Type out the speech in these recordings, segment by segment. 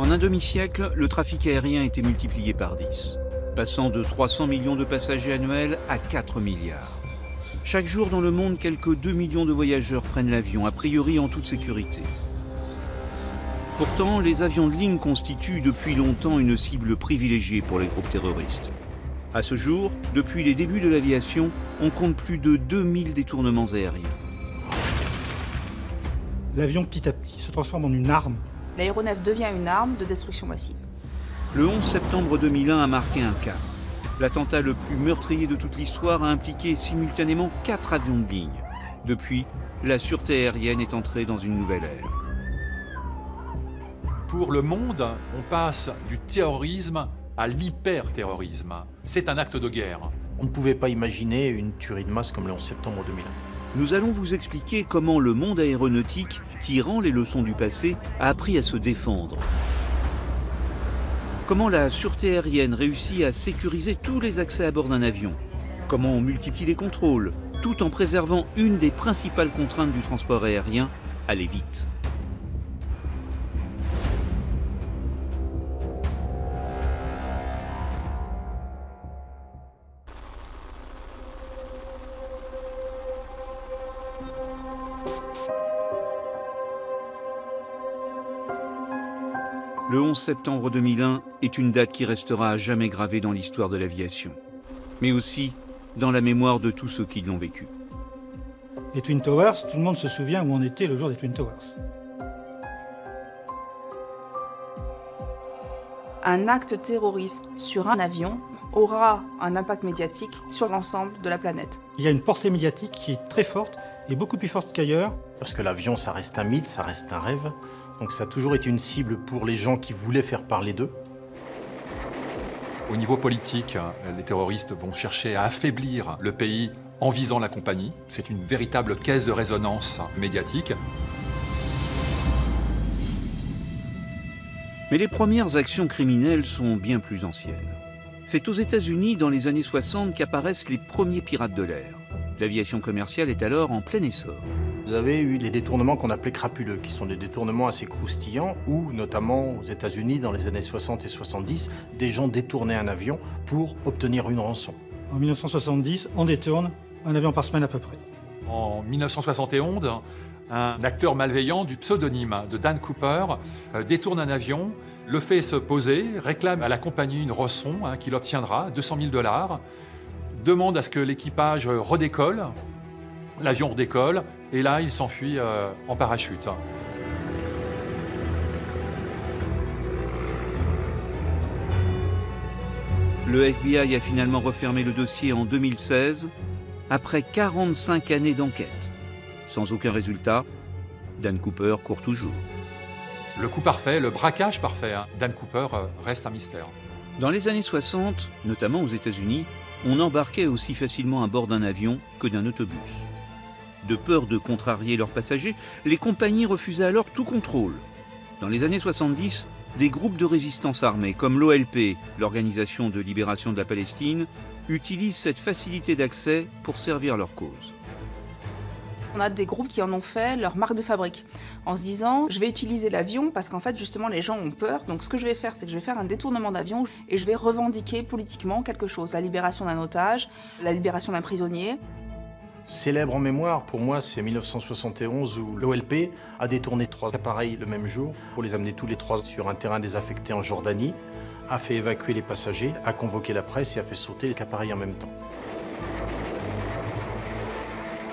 En un demi-siècle, le trafic aérien a été multiplié par 10, passant de 300 millions de passagers annuels à 4 milliards. Chaque jour dans le monde, quelques 2 millions de voyageurs prennent l'avion, a priori en toute sécurité. Pourtant, les avions de ligne constituent depuis longtemps une cible privilégiée pour les groupes terroristes. À ce jour, depuis les débuts de l'aviation, on compte plus de 2000 détournements aériens. L'avion, petit à petit, se transforme en une arme. L'aéronef devient une arme de destruction massive. Le 11 septembre 2001 a marqué un cap. L'attentat le plus meurtrier de toute l'histoire a impliqué simultanément 4 avions de ligne. Depuis, la sûreté aérienne est entrée dans une nouvelle ère. Pour le monde, on passe du terrorisme à l'hyper-terrorisme. C'est un acte de guerre. On ne pouvait pas imaginer une tuerie de masse comme le 11 septembre 2001. Nous allons vous expliquer comment le monde aéronautique, tirant les leçons du passé, a appris à se défendre. Comment la sûreté aérienne réussit à sécuriser tous les accès à bord d'un avion. Comment on multiplie les contrôles, tout en préservant une des principales contraintes du transport aérien, aller vite. Le 11 septembre 2001 est une date qui restera à jamais gravée dans l'histoire de l'aviation, mais aussi dans la mémoire de tous ceux qui l'ont vécu. Les Twin Towers, tout le monde se souvient où on était le jour des Twin Towers. Un acte terroriste sur un avion aura un impact médiatique sur l'ensemble de la planète. Il y a une portée médiatique qui est très forte et beaucoup plus forte qu'ailleurs. Parce que l'avion, ça reste un mythe, ça reste un rêve. Donc ça a toujours été une cible pour les gens qui voulaient faire parler d'eux. Au niveau politique, les terroristes vont chercher à affaiblir le pays en visant la compagnie. C'est une véritable caisse de résonance médiatique. Mais les premières actions criminelles sont bien plus anciennes. C'est aux États-Unis, dans les années 60, qu'apparaissent les premiers pirates de l'air. L'aviation commerciale est alors en plein essor. Vous avez eu les détournements qu'on appelait crapuleux, qui sont des détournements assez croustillants, où, notamment aux États-Unis, dans les années 60 et 70, des gens détournaient un avion pour obtenir une rançon. En 1970, on détourne un avion par semaine à peu près. En 1971, un acteur malveillant du pseudonyme de Dan Cooper détourne un avion, le fait se poser, réclame à la compagnie une rançon qu'il obtiendra, 200 000 $, demande à ce que l'équipage redécolle. L'avion redécolle et là, il s'enfuit en parachute. Le FBI a finalement refermé le dossier en 2016, après 45 années d'enquête. Sans aucun résultat, Dan Cooper court toujours. Le coup parfait, le braquage parfait, Dan Cooper reste un mystère. Dans les années 60, notamment aux États-Unis, on embarquait aussi facilement à bord d'un avion que d'un autobus. De peur de contrarier leurs passagers, les compagnies refusaient alors tout contrôle. Dans les années 70, des groupes de résistance armée comme l'OLP, l'Organisation de libération de la Palestine, utilisent cette facilité d'accès pour servir leur cause. On a des groupes qui en ont fait leur marque de fabrique, en se disant « je vais utiliser l'avion parce qu'en fait justement les gens ont peur, donc ce que je vais faire c'est que je vais faire un détournement d'avion et je vais revendiquer politiquement quelque chose, la libération d'un otage, la libération d'un prisonnier ». Célèbre en mémoire, pour moi, c'est 1971 où l'OLP a détourné 3 appareils le même jour pour les amener tous les 3 sur un terrain désaffecté en Jordanie, a fait évacuer les passagers, a convoqué la presse et a fait sauter les appareils en même temps.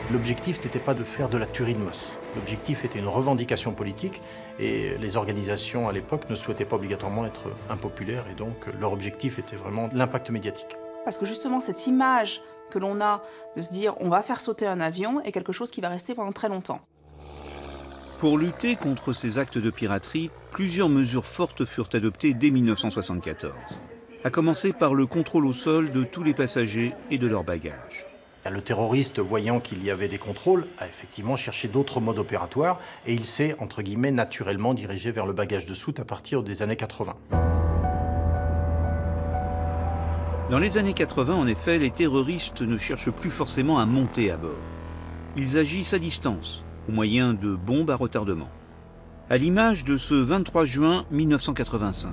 L'objectif n'était pas de faire de la tuerie de masse. L'objectif était une revendication politique et les organisations à l'époque ne souhaitaient pas obligatoirement être impopulaires et donc leur objectif était vraiment l'impact médiatique. Parce que justement cette image que l'on a de se dire on va faire sauter un avion est quelque chose qui va rester pendant très longtemps. Pour lutter contre ces actes de piraterie, plusieurs mesures fortes furent adoptées dès 1974, à commencer par le contrôle au sol de tous les passagers et de leurs bagages. Le terroriste, voyant qu'il y avait des contrôles, a effectivement cherché d'autres modes opératoires et il s'est, entre guillemets, naturellement dirigé vers le bagage de soute à partir des années 80. Dans les années 80, en effet, les terroristes ne cherchent plus forcément à monter à bord. Ils agissent à distance, au moyen de bombes à retardement. À l'image de ce 23 juin 1985.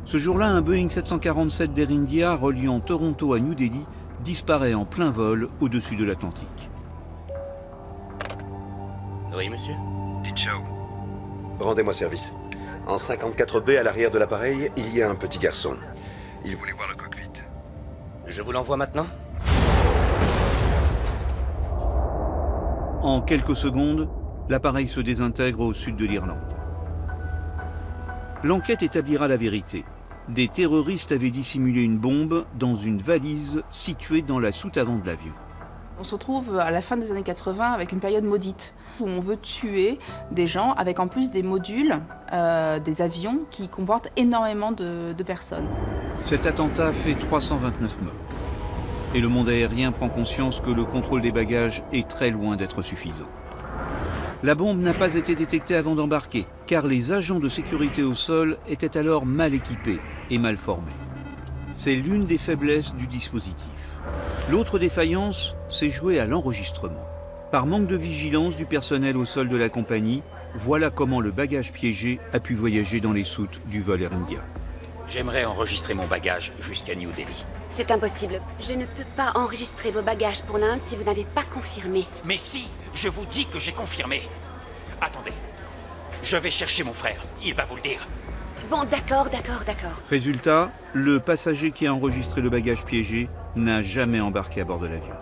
Ce jour-là, un Boeing 747 d'Air India reliant Toronto à New Delhi disparaît en plein vol au-dessus de l'Atlantique. Oui, monsieur? Ciao. Rendez-moi service. En 54B, à l'arrière de l'appareil, il y a un petit garçon. Il voulait voir le cockpit. Je vous l'envoie maintenant? En quelques secondes, l'appareil se désintègre au sud de l'Irlande. L'enquête établira la vérité. Des terroristes avaient dissimulé une bombe dans une valise située dans la soute avant de l'avion. On se retrouve à la fin des années 80 avec une période maudite où on veut tuer des gens avec en plus des modules, des avions qui comportent énormément de personnes. Cet attentat fait 329 morts. Et le monde aérien prend conscience que le contrôle des bagages est très loin d'être suffisant. La bombe n'a pas été détectée avant d'embarquer, car les agents de sécurité au sol étaient alors mal équipés et mal formés. C'est l'une des faiblesses du dispositif. L'autre défaillance, c'est jouer à l'enregistrement. Par manque de vigilance du personnel au sol de la compagnie, voilà comment le bagage piégé a pu voyager dans les soutes du vol Air India. J'aimerais enregistrer mon bagage jusqu'à New Delhi. C'est impossible. Je ne peux pas enregistrer vos bagages pour l'Inde si vous n'avez pas confirmé. Mais si, je vous dis que j'ai confirmé. Attendez, je vais chercher mon frère, il va vous le dire. Bon, d'accord. Résultat, le passager qui a enregistré le bagage piégé n'a jamais embarqué à bord de l'avion.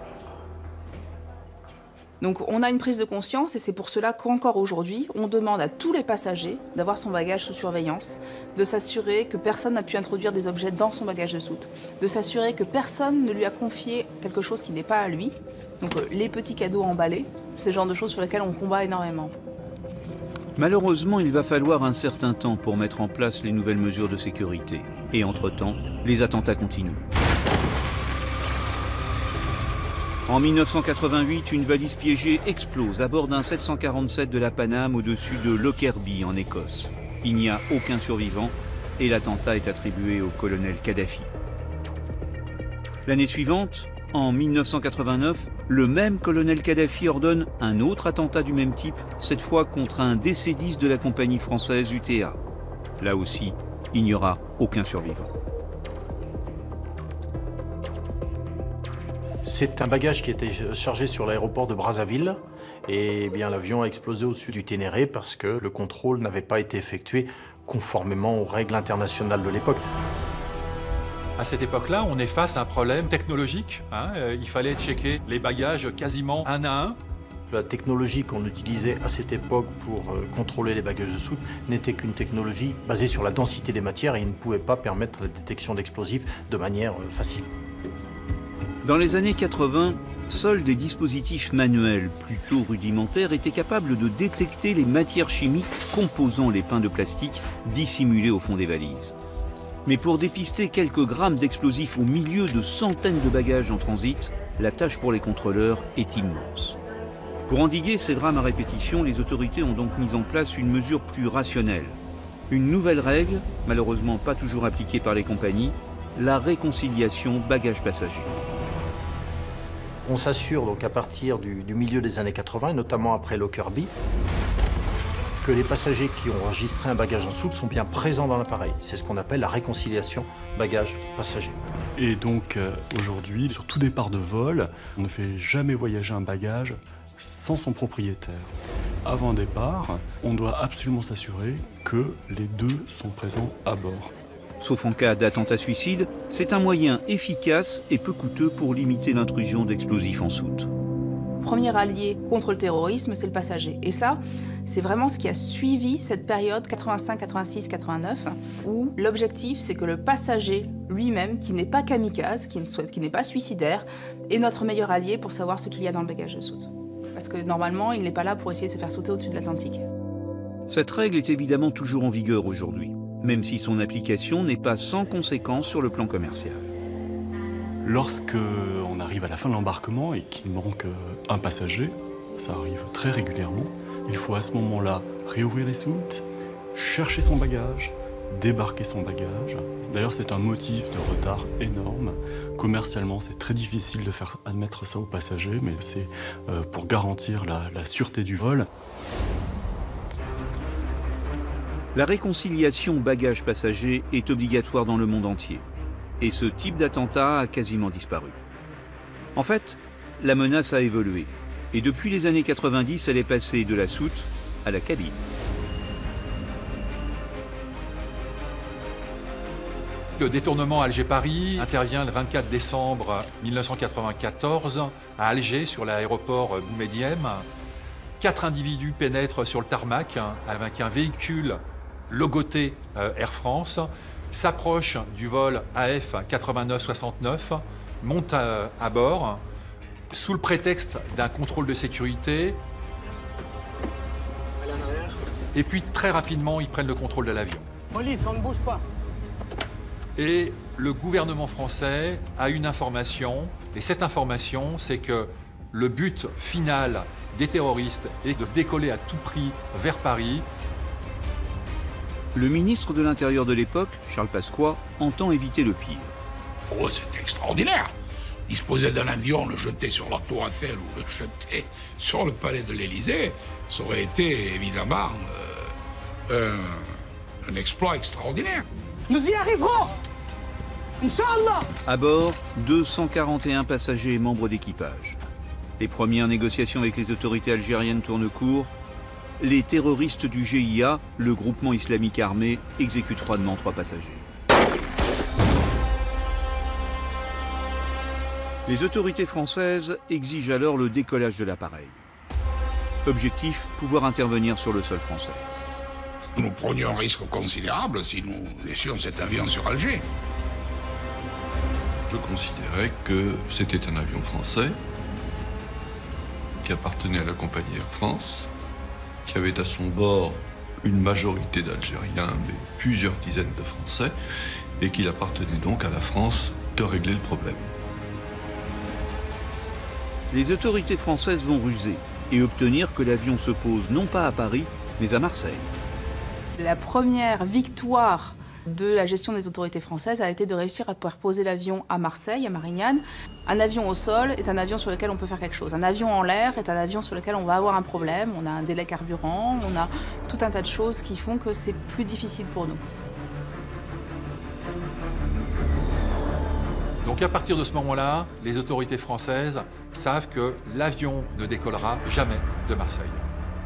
Donc on a une prise de conscience et c'est pour cela qu'encore aujourd'hui, on demande à tous les passagers d'avoir son bagage sous surveillance, de s'assurer que personne n'a pu introduire des objets dans son bagage de soute, de s'assurer que personne ne lui a confié quelque chose qui n'est pas à lui. Donc les petits cadeaux emballés, c'est le genre de choses sur lesquelles on combat énormément. Malheureusement, il va falloir un certain temps pour mettre en place les nouvelles mesures de sécurité. Et entre-temps, les attentats continuent. En 1988, une valise piégée explose à bord d'un 747 de la Paname au-dessus de Lockerbie en Écosse. Il n'y a aucun survivant et l'attentat est attribué au colonel Kadhafi. L'année suivante, en 1989, le même colonel Kadhafi ordonne un autre attentat du même type, cette fois contre un DC-10 de la compagnie française UTA. Là aussi, il n'y aura aucun survivant. C'est un bagage qui était chargé sur l'aéroport de Brazzaville et bien l'avion a explosé au-dessus du Ténéré parce que le contrôle n'avait pas été effectué conformément aux règles internationales de l'époque. À cette époque-là, on est face à un problème technologique. Il fallait checker les bagages quasiment un à un. La technologie qu'on utilisait à cette époque pour contrôler les bagages de soute n'était qu'une technologie basée sur la densité des matières et il ne pouvait pas permettre la détection d'explosifs de manière facile. Dans les années 80, seuls des dispositifs manuels plutôt rudimentaires étaient capables de détecter les matières chimiques composant les pains de plastique dissimulés au fond des valises. Mais pour dépister quelques grammes d'explosifs au milieu de centaines de bagages en transit, la tâche pour les contrôleurs est immense. Pour endiguer ces drames à répétition, les autorités ont donc mis en place une mesure plus rationnelle. Une nouvelle règle, malheureusement pas toujours appliquée par les compagnies, la réconciliation bagages-passagers. On s'assure donc à partir du milieu des années 80, et notamment après Lockerbie, que les passagers qui ont enregistré un bagage en soute sont bien présents dans l'appareil. C'est ce qu'on appelle la réconciliation bagage-passager. Et donc aujourd'hui, sur tout départ de vol, on ne fait jamais voyager un bagage sans son propriétaire. Avant un départ, on doit absolument s'assurer que les deux sont présents à bord. Sauf en cas d'attentat-suicide, c'est un moyen efficace et peu coûteux pour limiter l'intrusion d'explosifs en soute. Premier allié contre le terrorisme, c'est le passager. Et ça, c'est vraiment ce qui a suivi cette période 85, 86, 89, où l'objectif, c'est que le passager lui-même, qui n'est pas kamikaze, qui n'est pas suicidaire, est notre meilleur allié pour savoir ce qu'il y a dans le bagage de soute. Parce que normalement, il n'est pas là pour essayer de se faire sauter au-dessus de l'Atlantique. Cette règle est évidemment toujours en vigueur aujourd'hui, même si son application n'est pas sans conséquence sur le plan commercial. Lorsque on arrive à la fin de l'embarquement et qu'il manque un passager, ça arrive très régulièrement, il faut à ce moment-là réouvrir les soutes, chercher son bagage, débarquer son bagage. D'ailleurs, c'est un motif de retard énorme. Commercialement, c'est très difficile de faire admettre ça aux passagers, mais c'est pour garantir la sûreté du vol. La réconciliation bagages-passagers est obligatoire dans le monde entier. Et ce type d'attentat a quasiment disparu. En fait, la menace a évolué. Et depuis les années 90, elle est passée de la soute à la cabine. Le détournement Alger-Paris intervient le 24 décembre 1994 à Alger, sur l'aéroport Boumedienne. 4 individus pénètrent sur le tarmac avec un véhicule logoté Air France, s'approchent du vol AF 8969, montent à bord, sous le prétexte d'un contrôle de sécurité. Allez en arrière. Et puis très rapidement, ils prennent le contrôle de l'avion. Police, on ne bouge pas. Et le gouvernement français a une information, et cette information, c'est que le but final des terroristes est de décoller à tout prix vers Paris. Le ministre de l'Intérieur de l'époque, Charles Pasqua, entend éviter le pire. Pour eux, c'est extraordinaire. Disposer d'un avion, le jeter sur la Tour Eiffel ou le jeter sur le palais de l'Élysée, ça aurait été évidemment un exploit extraordinaire. Nous y arriverons! Inch'Allah! À bord, 241 passagers et membres d'équipage. Les premières négociations avec les autorités algériennes tournent court. Les terroristes du GIA, le groupement islamique armé, exécutent froidement 3 passagers. Les autorités françaises exigent alors le décollage de l'appareil. Objectif, pouvoir intervenir sur le sol français. Nous prenions un risque considérable si nous laissions cet avion sur Alger. Je considérais que c'était un avion français qui appartenait à la compagnie Air France, qui avait à son bord une majorité d'Algériens, mais plusieurs dizaines de Français, et qu'il appartenait donc à la France de régler le problème. Les autorités françaises vont ruser et obtenir que l'avion se pose non pas à Paris, mais à Marseille. La première victoire de la gestion des autorités françaises a été de réussir à pouvoir poser l'avion à Marseille, à Marignane. Un avion au sol est un avion sur lequel on peut faire quelque chose. Un avion en l'air est un avion sur lequel on va avoir un problème. On a un délai carburant, on a tout un tas de choses qui font que c'est plus difficile pour nous. Donc à partir de ce moment-là, les autorités françaises savent que l'avion ne décollera jamais de Marseille.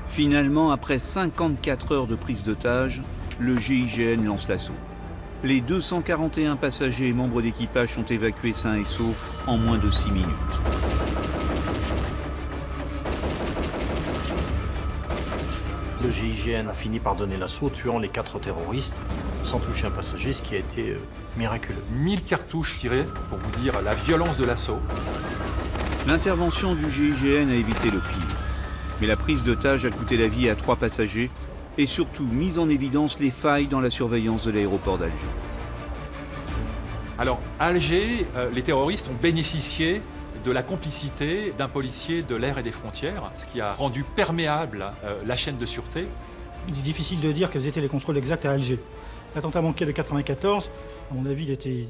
Finalement, après 54 heures de prise d'otage, le GIGN lance l'assaut. Les 241 passagers et membres d'équipage sont évacués sains et saufs en moins de 6 minutes. Le GIGN a fini par donner l'assaut, tuant les 4 terroristes, sans toucher un passager, ce qui a été miraculeux. 1000 cartouches tirées, pour vous dire la violence de l'assaut. L'intervention du GIGN a évité le pire. Mais la prise d'otage a coûté la vie à 3 passagers et surtout mis en évidence les failles dans la surveillance de l'aéroport d'Alger. Alors, à Alger, les terroristes ont bénéficié de la complicité d'un policier de l'air et des frontières, ce qui a rendu perméable la chaîne de sûreté. Il est difficile de dire quels étaient les contrôles exacts à Alger. L'attentat manqué de 94, à mon avis, il était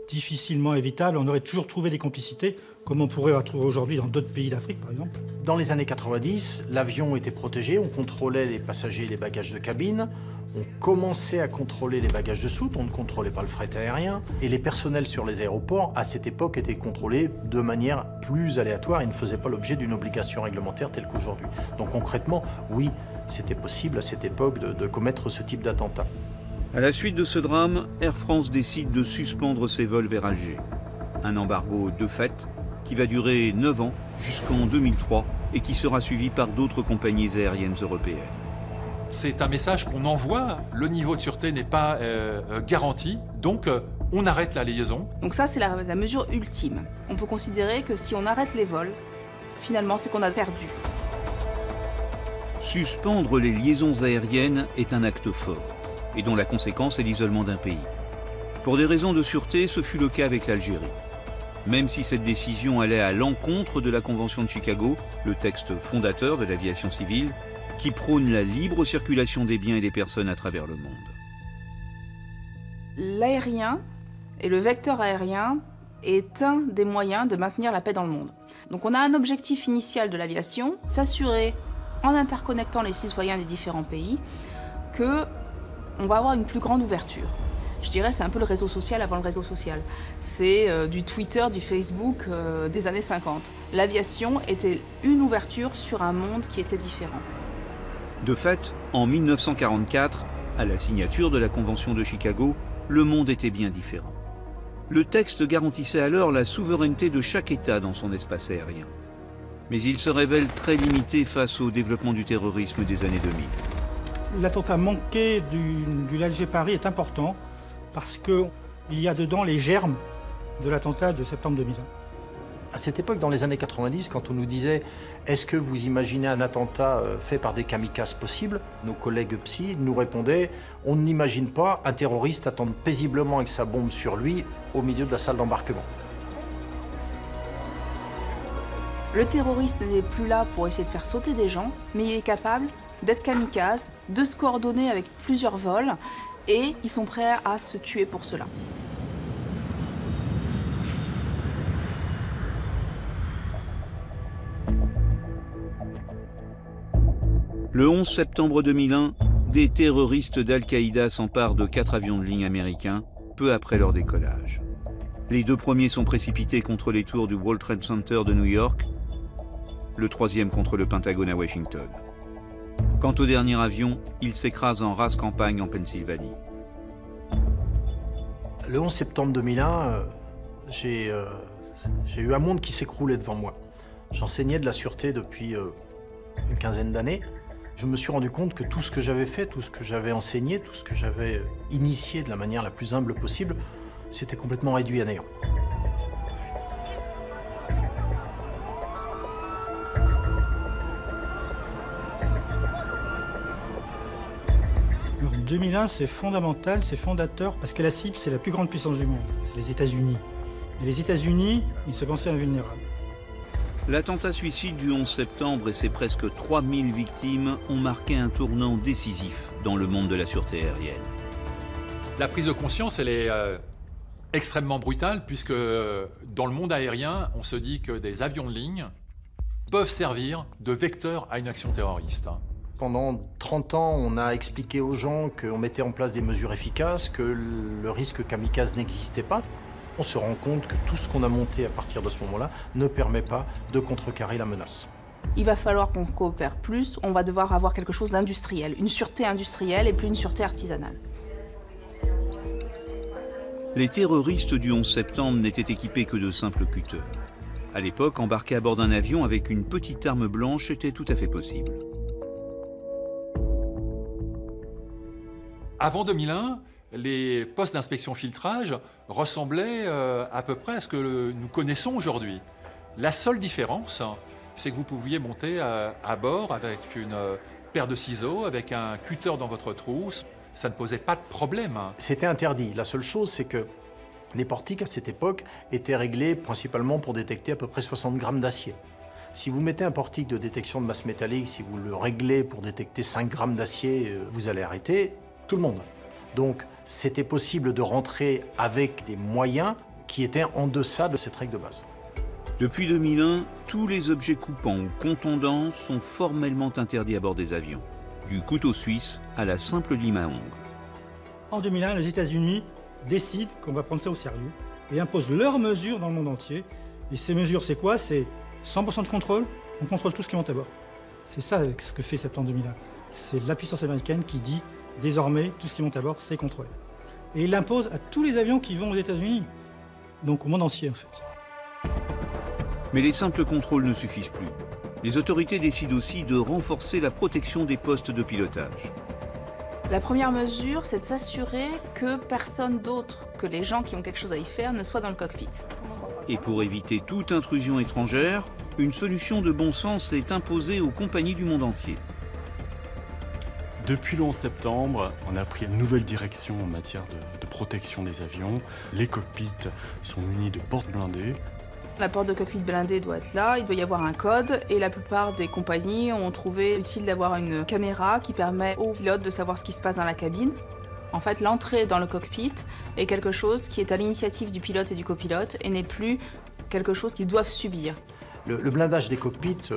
difficilement évitable. On aurait toujours trouvé des complicités, comme on pourrait en trouver aujourd'hui dans d'autres pays d'Afrique, par exemple. Dans les années 90, l'avion était protégé, on contrôlait les passagers et les bagages de cabine, on commençait à contrôler les bagages de soute, on ne contrôlait pas le fret aérien, et les personnels sur les aéroports, à cette époque, étaient contrôlés de manière plus aléatoire et ne faisaient pas l'objet d'une obligation réglementaire telle qu'aujourd'hui. Donc concrètement, oui, c'était possible à cette époque de commettre ce type d'attentat. À la suite de ce drame, Air France décide de suspendre ses vols vers Alger. Un embargo de fait qui va durer 9 ans jusqu'en 2003 et qui sera suivi par d'autres compagnies aériennes européennes. C'est un message qu'on envoie, le niveau de sûreté n'est pas garanti, donc on arrête la liaison. Donc ça, c'est la mesure ultime. On peut considérer que si on arrête les vols, finalement, c'est qu'on a perdu. Suspendre les liaisons aériennes est un acte fort, et dont la conséquence est l'isolement d'un pays. Pour des raisons de sûreté, ce fut le cas avec l'Algérie. Même si cette décision allait à l'encontre de la Convention de Chicago, le texte fondateur de l'aviation civile, qui prône la libre circulation des biens et des personnes à travers le monde. L'aérien et le vecteur aérien est un des moyens de maintenir la paix dans le monde. Donc on a un objectif initial de l'aviation, s'assurer, en interconnectant les citoyens des différents pays, que on va avoir une plus grande ouverture. Je dirais c'est un peu le réseau social avant le réseau social. C'est du Twitter, du Facebook des années 50. L'aviation était une ouverture sur un monde qui était différent. De fait, en 1944, à la signature de la Convention de Chicago, le monde était bien différent. Le texte garantissait alors la souveraineté de chaque État dans son espace aérien. Mais il se révèle très limité face au développement du terrorisme des années 2000. L'attentat manqué du l'Alger Paris est important parce qu'il y a dedans les germes de l'attentat de septembre 2001. À cette époque, dans les années 90, quand on nous disait « Est-ce que vous imaginez un attentat fait par des kamikazes possibles ?» Nos collègues psy nous répondaient « On n'imagine pas un terroriste attendre paisiblement avec sa bombe sur lui au milieu de la salle d'embarquement. » Le terroriste n'est plus là pour essayer de faire sauter des gens, mais il est capable d'être kamikaze, de se coordonner avec plusieurs vols, et ils sont prêts à se tuer pour cela. Le 11 septembre 2001, des terroristes d'Al-Qaïda s'emparent de 4 avions de ligne américains, peu après leur décollage. Les 2 premiers sont précipités contre les tours du World Trade Center de New York, le 3e contre le Pentagone à Washington. Quant au dernier avion, il s'écrase en rase campagne en Pennsylvanie. Le 11 septembre 2001, j'ai eu un monde qui s'écroulait devant moi. J'enseignais de la sûreté depuis une quinzaine d'années. Je me suis rendu compte que tout ce que j'avais fait, tout ce que j'avais enseigné, tout ce que j'avais initié de la manière la plus humble possible, c'était complètement réduit à néant. Alors, 2001, c'est fondamental, c'est fondateur, parce que la cible, c'est la plus grande puissance du monde, c'est les États-Unis. Et les États-Unis, ils se pensaient invulnérables. L'attentat suicide du 11 septembre et ses presque 3000 victimes ont marqué un tournant décisif dans le monde de la sûreté aérienne. La prise de conscience, elle est extrêmement brutale, puisque dans le monde aérien, on se dit que des avions de ligne peuvent servir de vecteur à une action terroriste. Pendant 30 ans, on a expliqué aux gens qu'on mettait en place des mesures efficaces, que le risque kamikaze n'existait pas. On se rend compte que tout ce qu'on a monté à partir de ce moment-là ne permet pas de contrecarrer la menace. Il va falloir qu'on coopère plus, on va devoir avoir quelque chose d'industriel, une sûreté industrielle et plus une sûreté artisanale. Les terroristes du 11 septembre n'étaient équipés que de simples cutters. À l'époque, embarquer à bord d'un avion avec une petite arme blanche était tout à fait possible. Avant 2001, les postes d'inspection filtrage ressemblaient à peu près à ce que nous connaissons aujourd'hui. La seule différence, c'est que vous pouviez monter à bord avec une paire de ciseaux, avec un cutter dans votre trousse. Ça ne posait pas de problème. C'était interdit. La seule chose, c'est que les portiques, à cette époque, étaient réglés principalement pour détecter à peu près 60 grammes d'acier. Si vous mettez un portique de détection de masse métallique, si vous le réglez pour détecter 5 grammes d'acier, vous allez arrêter tout le monde. Donc, c'était possible de rentrer avec des moyens qui étaient en deçà de cette règle de base. Depuis 2001, tous les objets coupants ou contondants sont formellement interdits à bord des avions, du couteau suisse à la simple lime à ongles. En 2001, les États-Unis décident qu'on va prendre ça au sérieux et imposent leurs mesures dans le monde entier. Et ces mesures, c'est quoi? C'est 100% de contrôle, on contrôle tout ce qui monte à bord. C'est ça ce que fait septembre 2001. C'est la puissance américaine qui dit désormais, tout ce qui monte à bord, c'est contrôlé. Et il l'impose à tous les avions qui vont aux États-Unis, donc au monde entier en fait. Mais les simples contrôles ne suffisent plus. Les autorités décident aussi de renforcer la protection des postes de pilotage. La première mesure, c'est de s'assurer que personne d'autre que les gens qui ont quelque chose à y faire ne soit dans le cockpit. Et pour éviter toute intrusion étrangère, une solution de bon sens est imposée aux compagnies du monde entier. Depuis le 11 septembre, on a pris une nouvelle direction en matière de protection des avions. Les cockpits sont munis de portes blindées. La porte de cockpit blindée doit être là, il doit y avoir un code et la plupart des compagnies ont trouvé utile d'avoir une caméra qui permet aux pilotes de savoir ce qui se passe dans la cabine. En fait, l'entrée dans le cockpit est quelque chose qui est à l'initiative du pilote et du copilote et n'est plus quelque chose qu'ils doivent subir. Le blindage des cockpits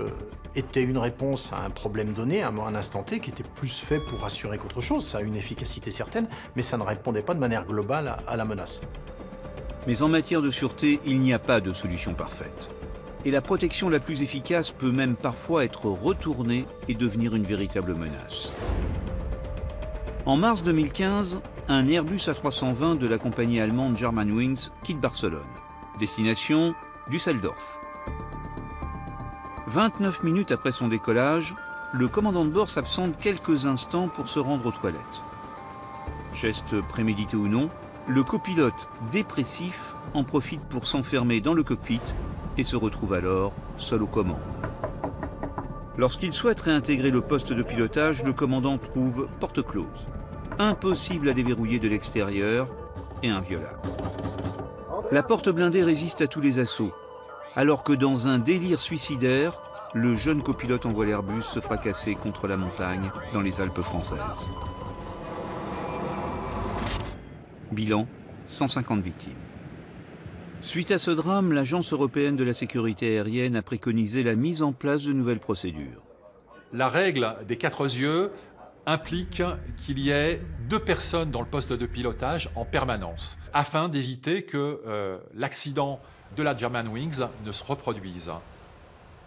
était une réponse à un problème donné, à un instant T, qui était plus fait pour rassurer qu'autre chose. Ça a une efficacité certaine, mais ça ne répondait pas de manière globale à la menace. Mais en matière de sûreté, il n'y a pas de solution parfaite. Et la protection la plus efficace peut même parfois être retournée et devenir une véritable menace. En mars 2015, un Airbus A320 de la compagnie allemande Germanwings quitte Barcelone. Destination Düsseldorf. 29 minutes après son décollage, le commandant de bord s'absente quelques instants pour se rendre aux toilettes. Geste prémédité ou non, le copilote dépressif en profite pour s'enfermer dans le cockpit et se retrouve alors seul aux commandes. Lorsqu'il souhaite réintégrer le poste de pilotage, le commandant trouve porte close. Impossible à déverrouiller de l'extérieur et inviolable. La porte blindée résiste à tous les assauts, alors que dans un délire suicidaire, le jeune copilote envoie l'Airbus se fracasser contre la montagne dans les Alpes françaises. Bilan, 150 victimes. Suite à ce drame, l'Agence européenne de la sécurité aérienne a préconisé la mise en place de nouvelles procédures. La règle des 4 yeux implique qu'il y ait 2 personnes dans le poste de pilotage en permanence, afin d'éviter que l'accident de la Germanwings ne se reproduise.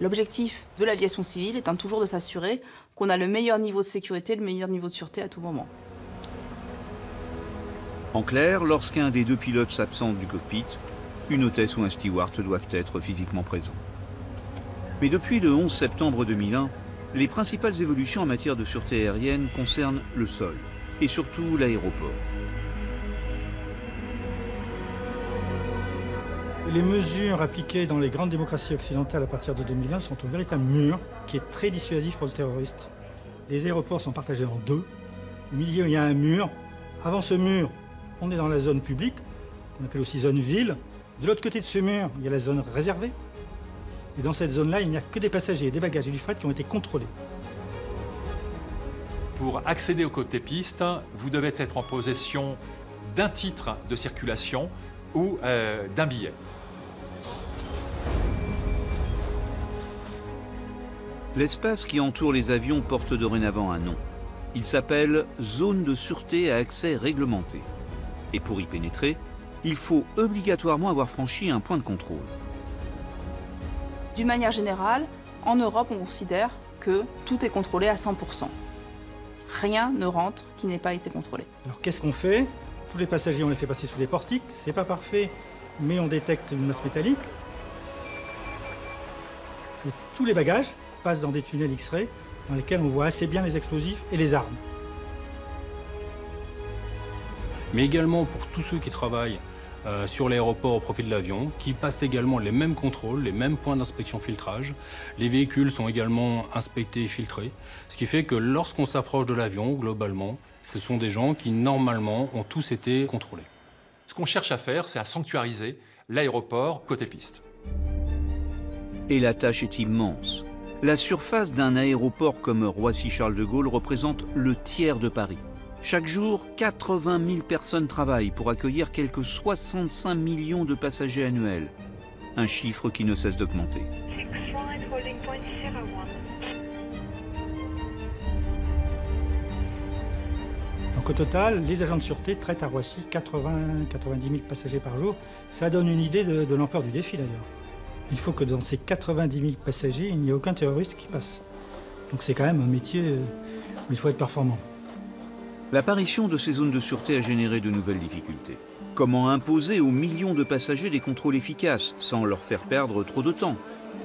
L'objectif de l'aviation civile étant toujours de s'assurer qu'on a le meilleur niveau de sécurité, le meilleur niveau de sûreté à tout moment. En clair, lorsqu'un des 2 pilotes s'absente du cockpit, une hôtesse ou un steward doivent être physiquement présents. Mais depuis le 11 septembre 2001, les principales évolutions en matière de sûreté aérienne concernent le sol, et surtout l'aéroport. Les mesures appliquées dans les grandes démocraties occidentales à partir de 2001 sont un véritable mur qui est très dissuasif pour le terroriste. Les aéroports sont partagés en 2. Au milieu, il y a un mur. Avant ce mur, on est dans la zone publique, qu'on appelle aussi zone ville. De l'autre côté de ce mur, il y a la zone réservée. Et dans cette zone-là, il n'y a que des passagers, des bagages et du fret qui ont été contrôlés. Pour accéder au côté piste, vous devez être en possession d'un titre de circulation ou d'un billet. L'espace qui entoure les avions porte dorénavant un nom. Il s'appelle zone de sûreté à accès réglementé. Et pour y pénétrer, il faut obligatoirement avoir franchi un point de contrôle. D'une manière générale, en Europe, on considère que tout est contrôlé à 100%. Rien ne rentre qui n'ait pas été contrôlé. Alors qu'est-ce qu'on fait? Tous les passagers, on les fait passer sous les portiques. C'est pas parfait, mais on détecte une masse métallique. Et tous les bagages passent dans des tunnels X-ray dans lesquels on voit assez bien les explosifs et les armes. Mais également pour tous ceux qui travaillent sur l'aéroport au profit de l'avion, qui passent également les mêmes contrôles, les mêmes points d'inspection-filtrage. Les véhicules sont également inspectés et filtrés, ce qui fait que lorsqu'on s'approche de l'avion, globalement, ce sont des gens qui, normalement, ont tous été contrôlés. Ce qu'on cherche à faire, c'est à sanctuariser l'aéroport côté piste. Et la tâche est immense. La surface d'un aéroport comme Roissy-Charles de Gaulle représente le tiers de Paris. Chaque jour, 80 000 personnes travaillent pour accueillir quelques 65 millions de passagers annuels. Un chiffre qui ne cesse d'augmenter. Donc au total, les agents de sûreté traitent à Roissy 80-90 000 passagers par jour. Ça donne une idée de l'ampleur du défi d'ailleurs. Il faut que dans ces 90 000 passagers, il n'y ait aucun terroriste qui passe. Donc c'est quand même un métier où il faut être performant. L'apparition de ces zones de sûreté a généré de nouvelles difficultés. Comment imposer aux millions de passagers des contrôles efficaces sans leur faire perdre trop de temps,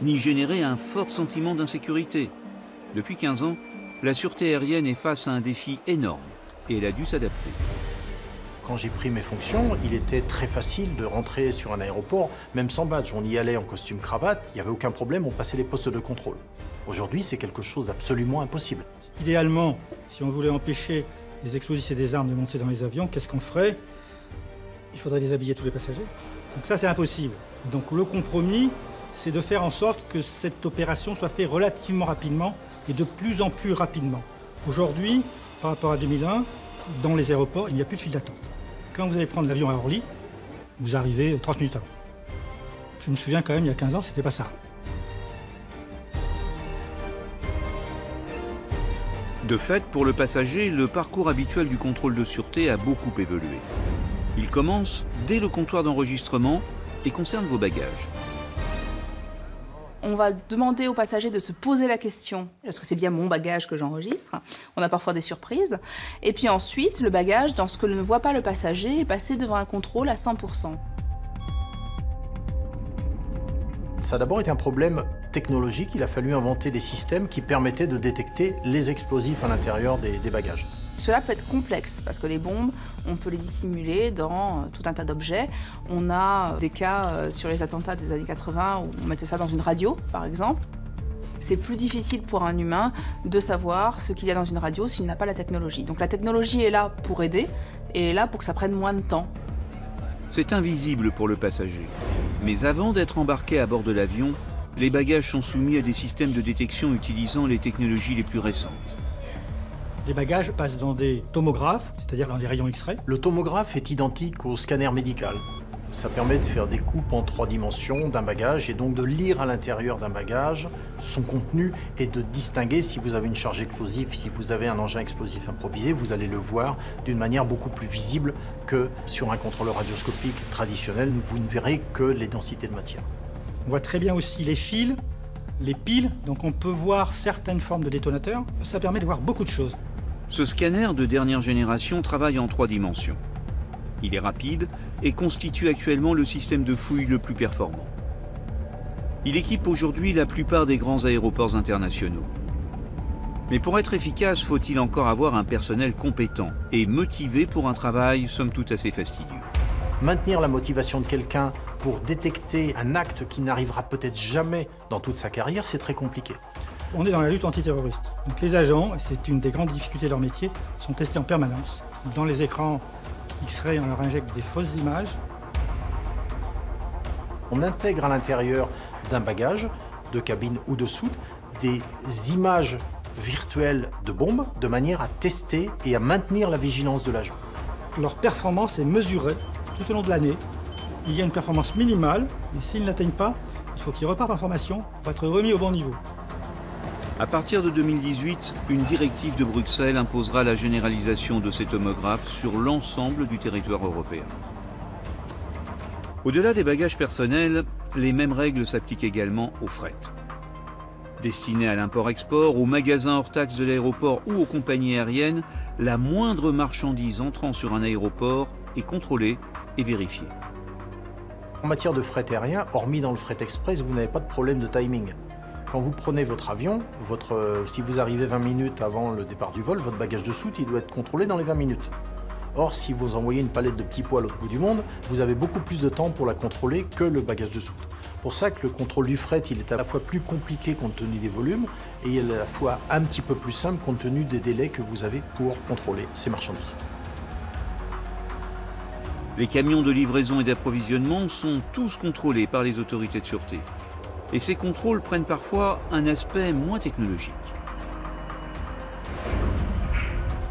ni générer un fort sentiment d'insécurité? Depuis 15 ans, la sûreté aérienne est face à un défi énorme et elle a dû s'adapter. Quand j'ai pris mes fonctions, il était très facile de rentrer sur un aéroport, même sans badge. On y allait en costume cravate, il n'y avait aucun problème, on passait les postes de contrôle. Aujourd'hui, c'est quelque chose d'absolument impossible. Idéalement, si on voulait empêcher les explosifs et des armes de monter dans les avions, qu'est-ce qu'on ferait? Il faudrait déshabiller tous les passagers. Donc ça, c'est impossible. Donc le compromis, c'est de faire en sorte que cette opération soit faite relativement rapidement et de plus en plus rapidement. Aujourd'hui, par rapport à 2001, dans les aéroports, il n'y a plus de file d'attente. Quand vous allez prendre l'avion à Orly, vous arrivez 30 minutes avant. Je me souviens quand même, il y a 15 ans, c'était pas ça. De fait, pour le passager, le parcours habituel du contrôle de sûreté a beaucoup évolué. Il commence dès le comptoir d'enregistrement et concerne vos bagages. On va demander aux passagers de se poser la question, est-ce que c'est bien mon bagage que j'enregistre? On a parfois des surprises. Et puis ensuite, le bagage, dans ce que ne voit pas le passager, est passé devant un contrôle à 100%. Ça a d'abord été un problème technologique. Il a fallu inventer des systèmes qui permettaient de détecter les explosifs à l'intérieur des bagages. Cela peut être complexe parce que les bombes, on peut les dissimuler dans tout un tas d'objets. On a des cas sur les attentats des années 80 où on mettait ça dans une radio, par exemple. C'est plus difficile pour un humain de savoir ce qu'il y a dans une radio s'il n'a pas la technologie. Donc la technologie est là pour aider et est là pour que ça prenne moins de temps. C'est invisible pour le passager. Mais avant d'être embarqué à bord de l'avion, les bagages sont soumis à des systèmes de détection utilisant les technologies les plus récentes. Les bagages passent dans des tomographes, c'est-à-dire dans des rayons X-ray. Le tomographe est identique au scanner médical. Ça permet de faire des coupes en 3 dimensions d'un bagage et donc de lire à l'intérieur d'un bagage son contenu et de distinguer si vous avez une charge explosive, si vous avez un engin explosif improvisé, vous allez le voir d'une manière beaucoup plus visible que sur un contrôleur radioscopique traditionnel. Vous ne verrez que les densités de matière. On voit très bien aussi les fils, les piles, donc on peut voir certaines formes de détonateurs. Ça permet de voir beaucoup de choses. Ce scanner de dernière génération travaille en 3 dimensions. Il est rapide et constitue actuellement le système de fouille le plus performant. Il équipe aujourd'hui la plupart des grands aéroports internationaux. Mais pour être efficace, faut-il encore avoir un personnel compétent et motivé pour un travail somme toute assez fastidieux. Maintenir la motivation de quelqu'un pour détecter un acte qui n'arrivera peut-être jamais dans toute sa carrière, c'est très compliqué. On est dans la lutte antiterroriste. Donc les agents, et c'est une des grandes difficultés de leur métier, sont testés en permanence. Dans les écrans X-ray, on leur injecte des fausses images. On intègre à l'intérieur d'un bagage, de cabine ou de soute, des images virtuelles de bombes de manière à tester et à maintenir la vigilance de l'agent. Leur performance est mesurée tout au long de l'année. Il y a une performance minimale et s'ils ne l'atteignent pas, il faut qu'ils repartent en formation pour être remis au bon niveau. À partir de 2018, une directive de Bruxelles imposera la généralisation de ces tomographes sur l'ensemble du territoire européen. Au-delà des bagages personnels, les mêmes règles s'appliquent également au fret. Destinés à l'import-export, aux magasins hors taxes de l'aéroport ou aux compagnies aériennes, la moindre marchandise entrant sur un aéroport est contrôlée et vérifiée. En matière de fret aérien, hormis dans le fret express, vous n'avez pas de problème de timing. Quand vous prenez votre avion, si vous arrivez 20 minutes avant le départ du vol, votre bagage de soute, il doit être contrôlé dans les 20 minutes. Or, si vous envoyez une palette de petits pois à l'autre bout du monde, vous avez beaucoup plus de temps pour la contrôler que le bagage de soute. Pour ça que le contrôle du fret, il est à la fois plus compliqué compte tenu des volumes et il est à la fois un petit peu plus simple compte tenu des délais que vous avez pour contrôler ces marchandises. Les camions de livraison et d'approvisionnement sont tous contrôlés par les autorités de sûreté. Et ces contrôles prennent parfois un aspect moins technologique.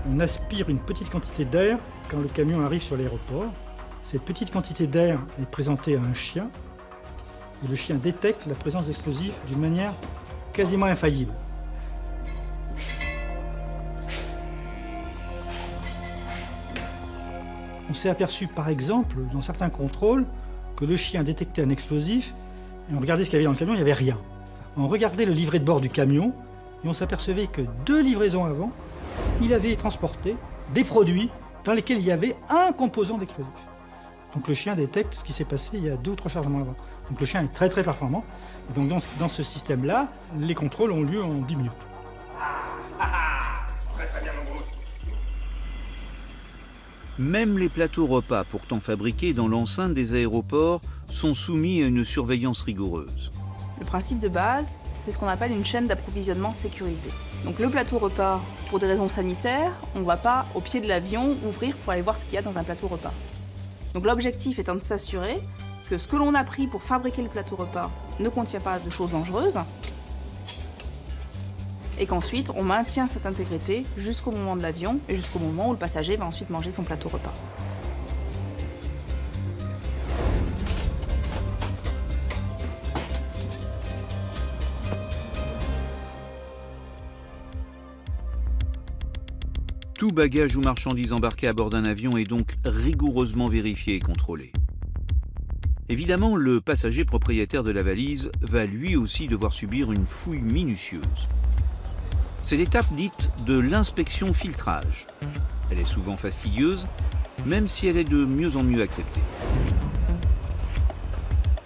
On aspire une petite quantité d'air quand le camion arrive sur l'aéroport. Cette petite quantité d'air est présentée à un chien et le chien détecte la présence d'explosifs d'une manière quasiment infaillible. On s'est aperçu par exemple dans certains contrôles que le chien détectait un explosif et on regardait ce qu'il y avait dans le camion, il n'y avait rien. On regardait le livret de bord du camion et on s'apercevait que 2 livraisons avant, il avait transporté des produits dans lesquels il y avait un composant d'explosif. Donc le chien détecte ce qui s'est passé il y a 2 ou 3 chargements avant. Donc le chien est très très performant. Et donc dans ce système-là, les contrôles ont lieu en 10 minutes. Très bien, mon gros. Même les plateaux repas pourtant fabriqués dans l'enceinte des aéroports sont soumis à une surveillance rigoureuse. Le principe de base, c'est ce qu'on appelle une chaîne d'approvisionnement sécurisée. Donc le plateau repas, pour des raisons sanitaires, on ne va pas au pied de l'avion ouvrir pour aller voir ce qu'il y a dans un plateau repas. Donc l'objectif étant de s'assurer que ce que l'on a pris pour fabriquer le plateau repas ne contient pas de choses dangereuses et qu'ensuite on maintient cette intégrité jusqu'au moment de l'avion et jusqu'au moment où le passager va ensuite manger son plateau repas. Tout bagage ou marchandise embarqué à bord d'un avion est donc rigoureusement vérifié et contrôlé. Évidemment, le passager propriétaire de la valise va lui aussi devoir subir une fouille minutieuse. C'est l'étape dite de l'inspection filtrage. Elle est souvent fastidieuse, même si elle est de mieux en mieux acceptée.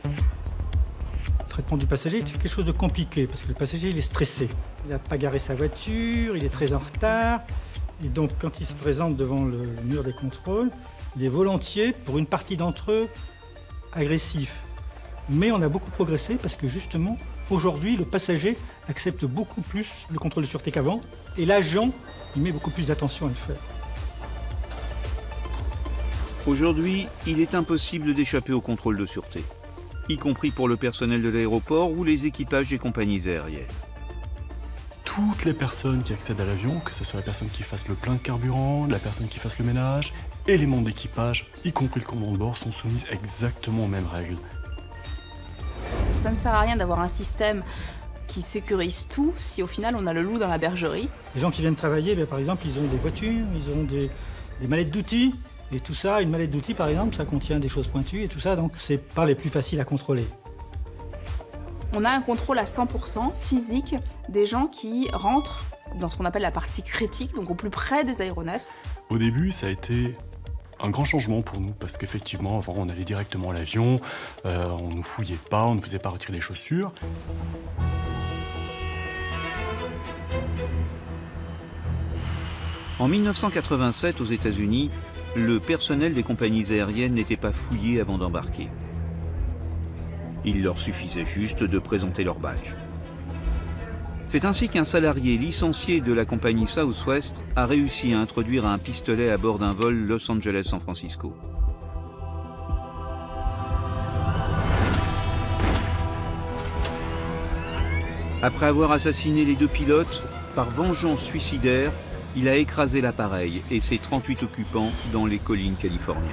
Le traitement du passager, c'est quelque chose de compliqué, parce que le passager, il est stressé. Il n'a pas garé sa voiture, il est très en retard. Et donc, quand il se présente devant le mur des contrôles, il est volontiers, pour une partie d'entre eux, agressif. Mais on a beaucoup progressé parce que justement, aujourd'hui, le passager accepte beaucoup plus le contrôle de sûreté qu'avant. Et l'agent, il met beaucoup plus d'attention à le faire. Aujourd'hui, il est impossible d'échapper au contrôle de sûreté, y compris pour le personnel de l'aéroport ou les équipages des compagnies aériennes. Toutes les personnes qui accèdent à l'avion, que ce soit la personne qui fasse le plein de carburant, la personne qui fasse le ménage, et les membres d'équipage, y compris le commandant de bord, sont soumises exactement aux mêmes règles. Ça ne sert à rien d'avoir un système qui sécurise tout si au final on a le loup dans la bergerie. Les gens qui viennent travailler, par exemple, ils ont des voitures, ils ont des mallettes d'outils, et tout ça, une mallette d'outils par exemple, ça contient des choses pointues et tout ça, donc c'est pas les plus faciles à contrôler. On a un contrôle à 100% physique des gens qui rentrent dans ce qu'on appelle la partie critique, donc au plus près des aéronefs. Au début, ça a été un grand changement pour nous, parce qu'effectivement, avant, on allait directement à l'avion, on ne nous fouillait pas, on ne faisait pas retirer les chaussures. En 1987, aux États-Unis, le personnel des compagnies aériennes n'était pas fouillé avant d'embarquer. Il leur suffisait juste de présenter leur badge. C'est ainsi qu'un salarié licencié de la compagnie Southwest a réussi à introduire un pistolet à bord d'un vol Los Angeles-San Francisco. Après avoir assassiné les 2 pilotes, par vengeance suicidaire, il a écrasé l'appareil et ses 38 occupants dans les collines californiennes.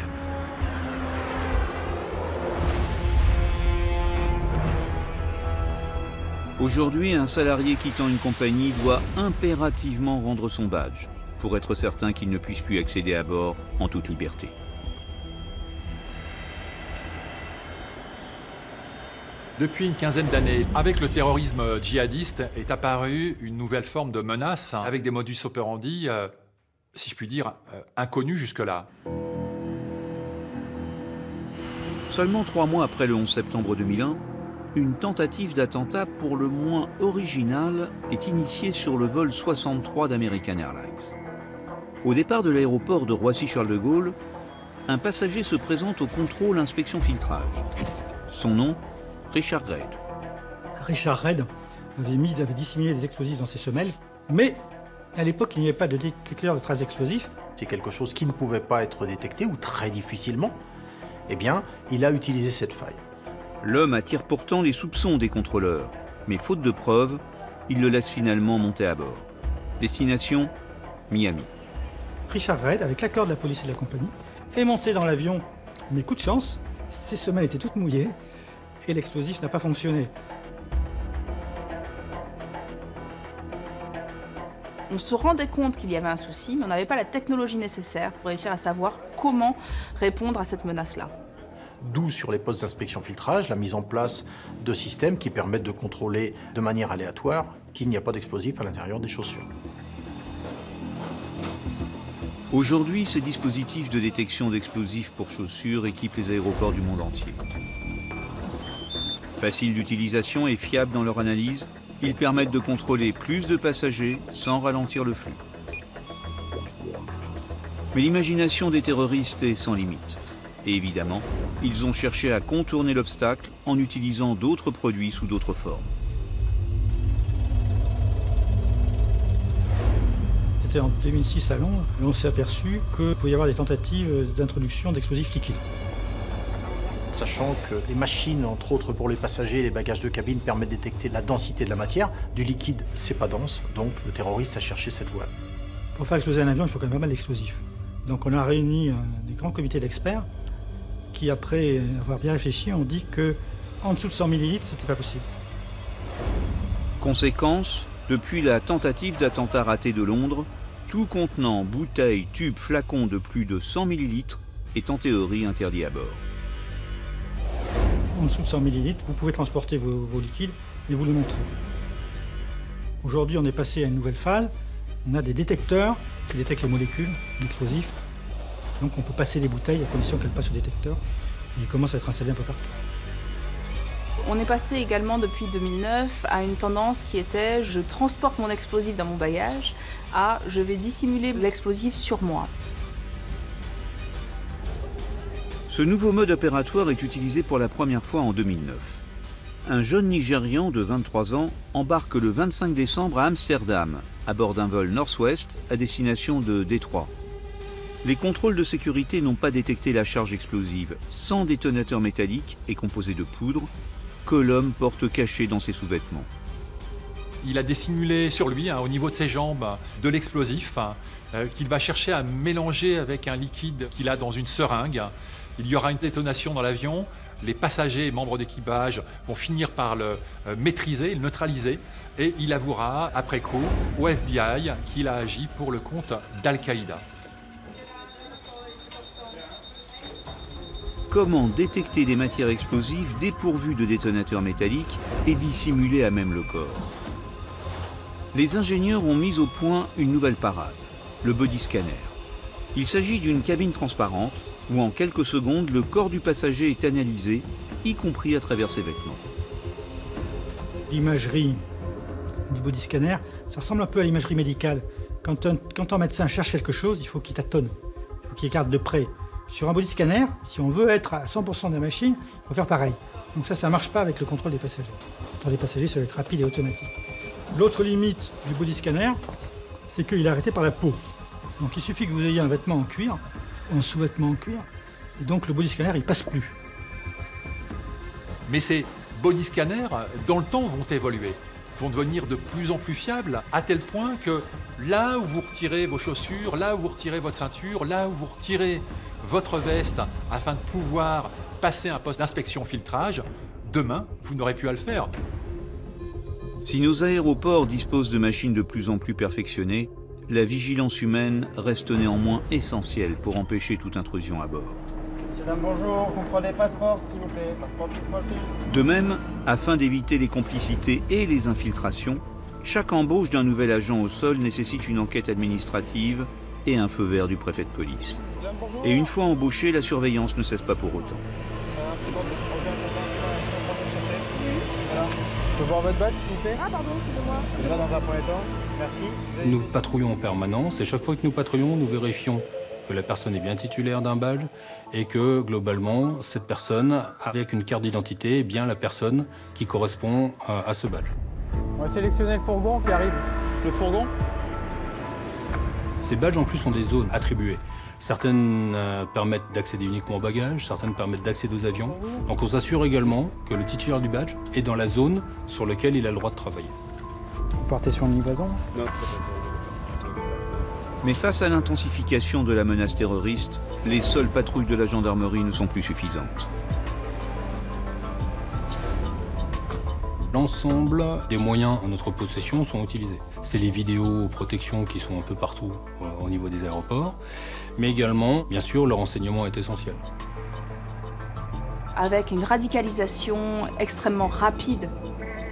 Aujourd'hui, un salarié quittant une compagnie doit impérativement rendre son badge pour être certain qu'il ne puisse plus accéder à bord en toute liberté. Depuis une quinzaine d'années, avec le terrorisme djihadiste, est apparue une nouvelle forme de menace avec des modus operandi, si je puis dire, inconnus jusque-là. Seulement 3 mois après le 11 septembre 2001, une tentative d'attentat pour le moins originale est initiée sur le vol 63 d'American Airlines. Au départ de l'aéroport de Roissy-Charles de Gaulle, un passager se présente au contrôle inspection filtrage. Son nom, Richard Reid. Richard Reid avait dissimulé des explosifs dans ses semelles, mais à l'époque, il n'y avait pas de détecteur de traces explosifs. C'est quelque chose qui ne pouvait pas être détecté, ou très difficilement. Eh bien, il a utilisé cette faille. L'homme attire pourtant les soupçons des contrôleurs, mais faute de preuves, il le laisse finalement monter à bord. Destination, Miami. Richard Reid, avec l'accord de la police et de la compagnie, est monté dans l'avion, mais coup de chance, ses semelles étaient toutes mouillées et l'explosif n'a pas fonctionné. On se rendait compte qu'il y avait un souci, mais on n'avait pas la technologie nécessaire pour réussir à savoir comment répondre à cette menace-là. D'où, sur les postes d'inspection filtrage, la mise en place de systèmes qui permettent de contrôler de manière aléatoire qu'il n'y a pas d'explosifs à l'intérieur des chaussures. Aujourd'hui, ces dispositifs de détection d'explosifs pour chaussures équipent les aéroports du monde entier. Faciles d'utilisation et fiables dans leur analyse, ils permettent de contrôler plus de passagers sans ralentir le flux. Mais l'imagination des terroristes est sans limite. Et évidemment, ils ont cherché à contourner l'obstacle en utilisant d'autres produits sous d'autres formes. C'était en 2006 à Londres, et on s'est aperçu qu'il pouvait y avoir des tentatives d'introduction d'explosifs liquides. Sachant que les machines, entre autres pour les passagers et les bagages de cabine, permettent de détecter la densité de la matière. Du liquide, c'est pas dense, donc le terroriste a cherché cette voie. Pour faire exploser un avion, il faut quand même pas mal d'explosifs. Donc on a réuni des grands comités d'experts qui, après avoir bien réfléchi, ont dit qu'en dessous de 100 millilitres, c'était pas possible. Conséquence, depuis la tentative d'attentat raté de Londres, Tout contenant bouteilles, tubes, flacons de plus de 100 ml est en théorie interdit à bord. En dessous de 100 ml, vous pouvez transporter vos liquides et vous les montrer. Aujourd'hui, on est passé à une nouvelle phase. On a des détecteurs qui détectent les molécules d'explosifs. Donc on peut passer des bouteilles à condition qu'elles passent au détecteur. Et ils commencent à être installés un peu partout. On est passé également depuis 2009 à une tendance qui était je transporte mon explosif dans mon bagage à je vais dissimuler l'explosif sur moi. Ce nouveau mode opératoire est utilisé pour la première fois en 2009. Un jeune Nigérian de 23 ans embarque le 25 décembre à Amsterdam, à bord d'un vol Northwest à destination de Détroit. Les contrôles de sécurité n'ont pas détecté la charge explosive, sans détonateur métallique et composé de poudre, que l'homme porte caché dans ses sous-vêtements. Il a dissimulé sur lui, au niveau de ses jambes, de l'explosif qu'il va chercher à mélanger avec un liquide qu'il a dans une seringue. Il y aura une détonation dans l'avion. Les passagers et membres d'équipage vont finir par le maîtriser, le neutraliser, et il avouera après coup au FBI qu'il a agi pour le compte d'Al-Qaïda. Comment détecter des matières explosives dépourvues de détonateurs métalliques et dissimulées à même le corps? Les ingénieurs ont mis au point une nouvelle parade, le body scanner. Il s'agit d'une cabine transparente où en quelques secondes, le corps du passager est analysé, y compris à travers ses vêtements. L'imagerie du body scanner, ça ressemble un peu à l'imagerie médicale. Quand un médecin cherche quelque chose, il faut qu'il tâtonne, il faut qu'il regarde de près. Sur un body scanner, si on veut être à 100% de la machine, il faut faire pareil. Donc ça ne marche pas avec le contrôle des passagers. Le contrôle des passagers, ça va être rapide et automatique. L'autre limite du body scanner, c'est qu'il est arrêté par la peau. Donc il suffit que vous ayez un vêtement en cuir, un sous-vêtement en cuir, et donc le body scanner, il passe plus. Mais ces body scanners, dans le temps, vont évoluer, vont devenir de plus en plus fiables, à tel point que là où vous retirez vos chaussures, là où vous retirez votre ceinture, là où vous retirez votre veste afin de pouvoir passer un poste d'inspection filtrage, demain, vous n'aurez plus à le faire. Si nos aéroports disposent de machines de plus en plus perfectionnées, la vigilance humaine reste néanmoins essentielle pour empêcher toute intrusion à bord. Monsieur, dame, bonjour. Contrôle des passeports, s'il vous plaît. Passeport, please. De même, afin d'éviter les complicités et les infiltrations, chaque embauche d'un nouvel agent au sol nécessite une enquête administrative et un feu vert du préfet de police. Et une fois embauché, la surveillance ne cesse pas pour autant. Je peux voir votre badge, s'il vous plaît? Ah, pardon, excusez-moi. Je vais dans un premier temps. Merci. Nous patrouillons en permanence et chaque fois que nous patrouillons, nous vérifions que la personne est bien titulaire d'un badge et que, globalement, cette personne, avec une carte d'identité, est bien la personne qui correspond à ce badge. On va sélectionner le fourgon qui arrive. Le fourgon? Ces badges, en plus, sont des zones attribuées. Certaines permettent d'accéder uniquement aux bagages, certaines permettent d'accéder aux avions. Donc on s'assure également que le titulaire du badge est dans la zone sur laquelle il a le droit de travailler. Vous partez sur une livraison? Non. Mais face à l'intensification de la menace terroriste, les seules patrouilles de la gendarmerie ne sont plus suffisantes. L'ensemble des moyens en notre possession sont utilisés. C'est les vidéoprotections qui sont un peu partout au niveau des aéroports, mais également, bien sûr, le renseignement est essentiel. Avec une radicalisation extrêmement rapide,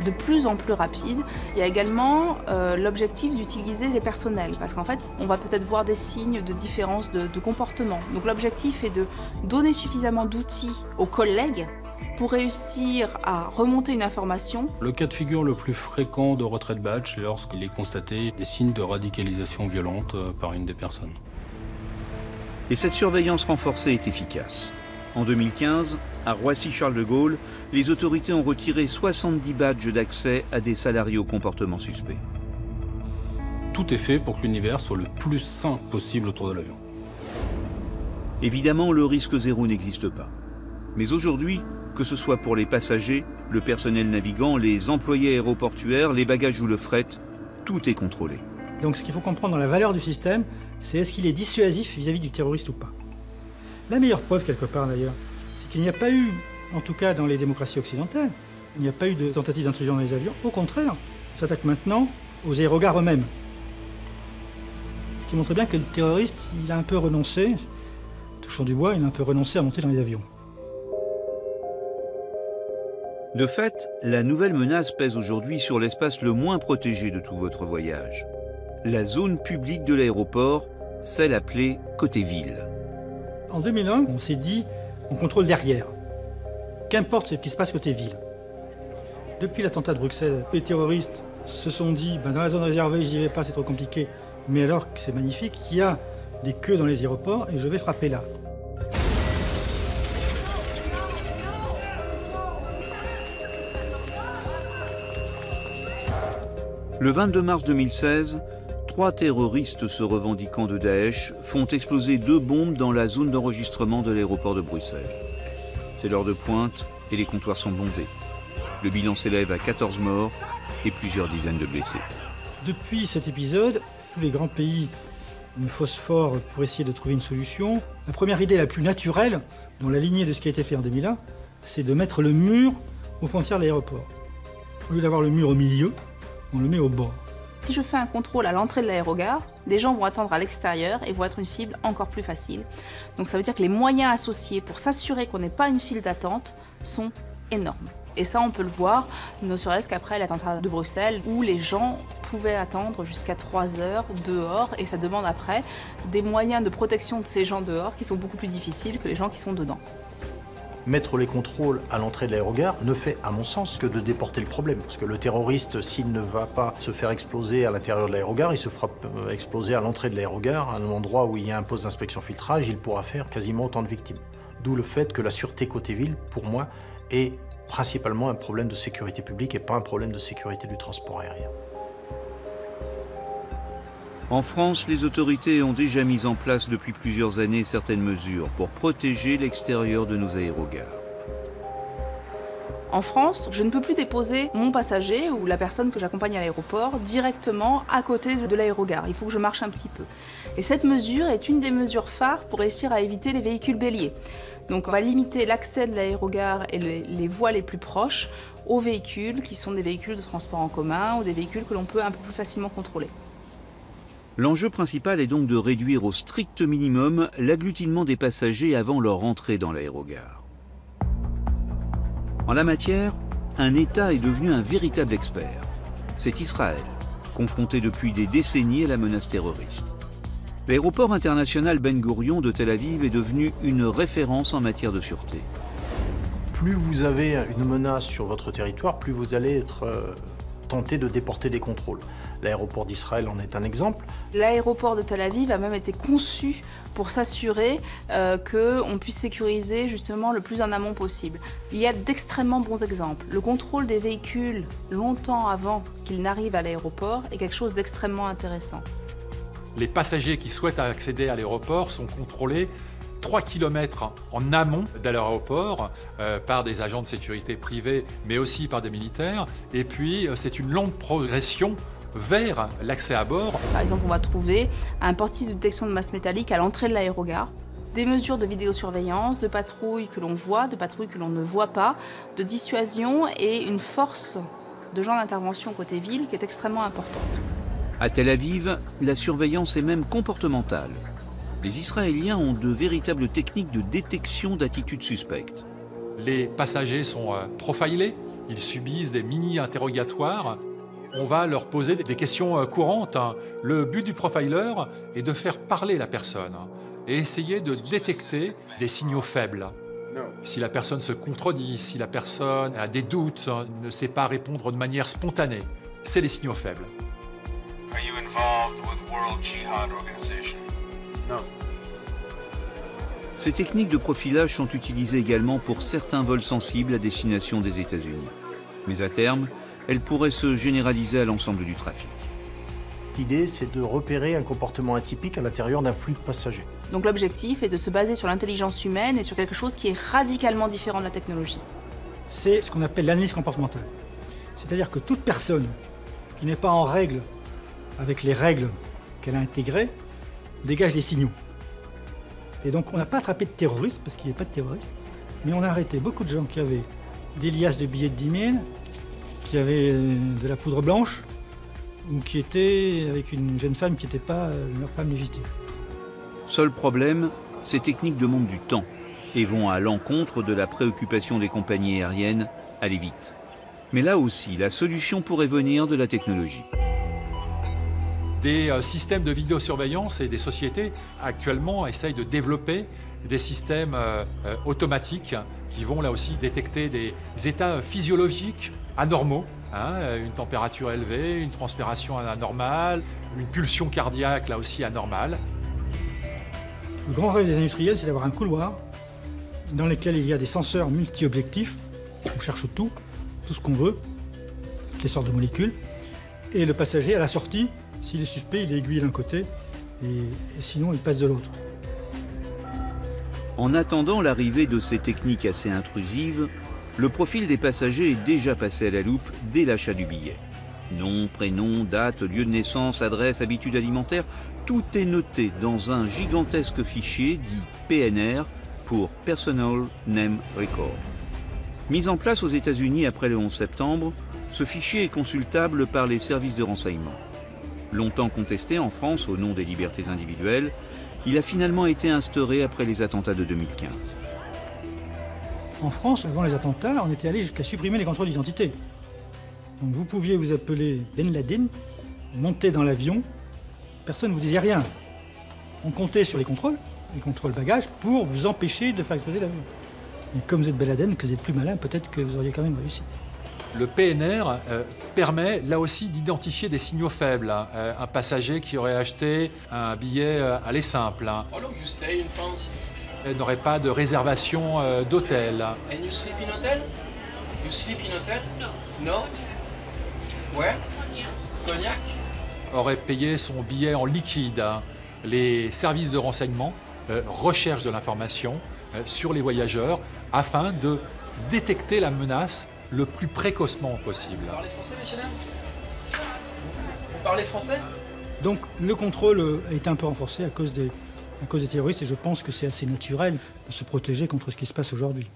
de plus en plus rapide, il y a également l'objectif d'utiliser des personnels, parce qu'en fait, on va peut-être voir des signes de différence de comportement. Donc l'objectif est de donner suffisamment d'outils aux collègues pour réussir à remonter une information. Le cas de figure le plus fréquent de retrait de badge, c'est lorsqu'il est constaté des signes de radicalisation violente par une des personnes. Et cette surveillance renforcée est efficace. En 2015, à Roissy-Charles de Gaulle, les autorités ont retiré 70 badges d'accès à des salariés au comportement suspect. Tout est fait pour que l'univers soit le plus sain possible autour de l'avion. Évidemment, le risque zéro n'existe pas. Mais aujourd'hui, que ce soit pour les passagers, le personnel navigant, les employés aéroportuaires, les bagages ou le fret, tout est contrôlé. Donc ce qu'il faut comprendre dans la valeur du système, c'est est-ce qu'il est dissuasif vis-à-vis du terroriste ou pas. La meilleure preuve, quelque part d'ailleurs, c'est qu'il n'y a pas eu, en tout cas dans les démocraties occidentales, il n'y a pas eu de tentative d'intrusion dans les avions. Au contraire, on s'attaque maintenant aux aérogares eux-mêmes. Ce qui montrait bien que le terroriste, il a un peu renoncé, touchons du bois, il a un peu renoncé à monter dans les avions. De fait, la nouvelle menace pèse aujourd'hui sur l'espace le moins protégé de tout votre voyage. La zone publique de l'aéroport, celle appelée côté ville. En 2001, on s'est dit, on contrôle derrière. Qu'importe ce qui se passe côté ville. Depuis l'attentat de Bruxelles, les terroristes se sont dit, dans la zone réservée, j'y vais pas, c'est trop compliqué. Mais alors que c'est magnifique, il y a des queues dans les aéroports et je vais frapper là. Le 22 mars 2016, 3 terroristes se revendiquant de Daesh font exploser 2 bombes dans la zone d'enregistrement de l'aéroport de Bruxelles. C'est l'heure de pointe et les comptoirs sont bondés. Le bilan s'élève à 14 morts et plusieurs dizaines de blessés. Depuis cet épisode, tous les grands pays phosphorent pour essayer de trouver une solution. La première idée la plus naturelle, dans la lignée de ce qui a été fait en 2001, c'est de mettre le mur aux frontières de l'aéroport. Au lieu d'avoir le mur au milieu, on le met au bord. Si je fais un contrôle à l'entrée de l'aérogare, les gens vont attendre à l'extérieur et vont être une cible encore plus facile. Donc ça veut dire que les moyens associés pour s'assurer qu'on n'ait pas une file d'attente sont énormes. Et ça, on peut le voir, ne serait-ce qu'après l'attentat de Bruxelles, où les gens pouvaient attendre jusqu'à 3 heures dehors, et ça demande après des moyens de protection de ces gens dehors qui sont beaucoup plus difficiles que les gens qui sont dedans. Mettre les contrôles à l'entrée de l'aérogare ne fait, à mon sens, que de déporter le problème. Parce que le terroriste, s'il ne va pas se faire exploser à l'intérieur de l'aérogare, il se fera exploser à l'entrée de l'aérogare, à un endroit où il y a un poste d'inspection-filtrage, il pourra faire quasiment autant de victimes. D'où le fait que la sûreté côté ville, pour moi, est principalement un problème de sécurité publique et pas un problème de sécurité du transport aérien. En France, les autorités ont déjà mis en place depuis plusieurs années certaines mesures pour protéger l'extérieur de nos aérogares. En France, je ne peux plus déposer mon passager ou la personne que j'accompagne à l'aéroport directement à côté de l'aérogare. Il faut que je marche un petit peu. Et cette mesure est une des mesures phares pour réussir à éviter les véhicules béliers. Donc on va limiter l'accès de l'aérogare et les voies les plus proches aux véhicules qui sont des véhicules de transport en commun ou des véhicules que l'on peut un peu plus facilement contrôler. L'enjeu principal est donc de réduire au strict minimum l'agglutinement des passagers avant leur entrée dans l'aérogare. En la matière, un État est devenu un véritable expert. C'est Israël, confronté depuis des décennies à la menace terroriste. L'aéroport international Ben Gourion de Tel Aviv est devenu une référence en matière de sûreté. Plus vous avez une menace sur votre territoire, plus vous allez être tenté de déporter des contrôles. L'aéroport d'Israël en est un exemple. L'aéroport de Tel Aviv a même été conçu pour s'assurer qu'on puisse sécuriser justement le plus en amont possible. Il y a d'extrêmement bons exemples. Le contrôle des véhicules longtemps avant qu'ils n'arrivent à l'aéroport est quelque chose d'extrêmement intéressant. Les passagers qui souhaitent accéder à l'aéroport sont contrôlés 3 km en amont de l'aéroport par des agents de sécurité privés, mais aussi par des militaires. Et puis, c'est une longue progression vers l'accès à bord. Par exemple, on va trouver un portier de détection de masse métallique à l'entrée de l'aérogare, des mesures de vidéosurveillance, de patrouilles que l'on voit, de patrouilles que l'on ne voit pas, de dissuasion et une force de gens d'intervention côté ville qui est extrêmement importante. À Tel Aviv, la surveillance est même comportementale. Les Israéliens ont de véritables techniques de détection d'attitudes suspectes. Les passagers sont profilés, ils subissent des mini-interrogatoires. On va leur poser des questions courantes. Le but du profiler est de faire parler la personne et essayer de détecter des signaux faibles. Si la personne se contredit, si la personne a des doutes, ne sait pas répondre de manière spontanée, c'est les signaux faibles. Are you involved with World Jihad Organization? No. Ces techniques de profilage sont utilisées également pour certains vols sensibles à destination des États-Unis. Mais à terme, elles pourraient se généraliser à l'ensemble du trafic. L'idée, c'est de repérer un comportement atypique à l'intérieur d'un flux de passagers. Donc l'objectif est de se baser sur l'intelligence humaine et sur quelque chose qui est radicalement différent de la technologie. C'est ce qu'on appelle l'analyse comportementale. C'est-à-dire que toute personne qui n'est pas en règle avec les règles qu'elle a intégrées dégage des signaux. Et donc on n'a pas attrapé de terroristes, parce qu'il n'y a pas de terroristes, mais on a arrêté beaucoup de gens qui avaient des liasses de billets de 10 000, qui avaient de la poudre blanche, ou qui étaient avec une jeune femme qui n'était pas leur femme légitime. Seul problème, ces techniques demandent du temps et vont à l'encontre de la préoccupation des compagnies aériennes, aller vite. Mais là aussi, la solution pourrait venir de la technologie. Des systèmes de vidéosurveillance et des sociétés actuellement essayent de développer des systèmes automatiques qui vont là aussi détecter des états physiologiques anormaux, une température élevée, une transpiration anormale, une pulsion cardiaque là aussi anormale. Le grand rêve des industriels, c'est d'avoir un couloir dans lequel il y a des senseurs multi-objectifs. On cherche tout ce qu'on veut, toutes les sortes de molécules. Et le passager, à la sortie, s'il est suspect, il est aiguillé d'un côté et sinon il passe de l'autre. En attendant l'arrivée de ces techniques assez intrusives, le profil des passagers est déjà passé à la loupe dès l'achat du billet. Nom, prénom, date, lieu de naissance, adresse, habitudes alimentaires, tout est noté dans un gigantesque fichier dit PNR pour Personal Name Record. Mis en place aux États-Unis après le 11 septembre, ce fichier est consultable par les services de renseignement. Longtemps contesté en France au nom des libertés individuelles, il a finalement été instauré après les attentats de 2015. En France, avant les attentats, on était allé jusqu'à supprimer les contrôles d'identité. Donc vous pouviez vous appeler Ben Laden, monter dans l'avion, personne ne vous disait rien. On comptait sur les contrôles bagages, pour vous empêcher de faire exploser l'avion. Mais comme vous êtes Ben Laden, que vous êtes plus malin, peut-être que vous auriez quand même réussi. Le PNR permet là aussi d'identifier des signaux faibles. Un passager qui aurait acheté un billet aller simple. N'aurait pas de réservation d'hôtel. And you sleep in hotel? You sleep in hotel? No? Where? Cognac? Aurait payé son billet en liquide. Les services de renseignement recherchent de l'information sur les voyageurs afin de détecter la menace le plus précocement possible. Vous parlez français, messieurs, dames? Vous parlez français? Donc le contrôle a été un peu renforcé à cause des terroristes et je pense que c'est assez naturel de se protéger contre ce qui se passe aujourd'hui.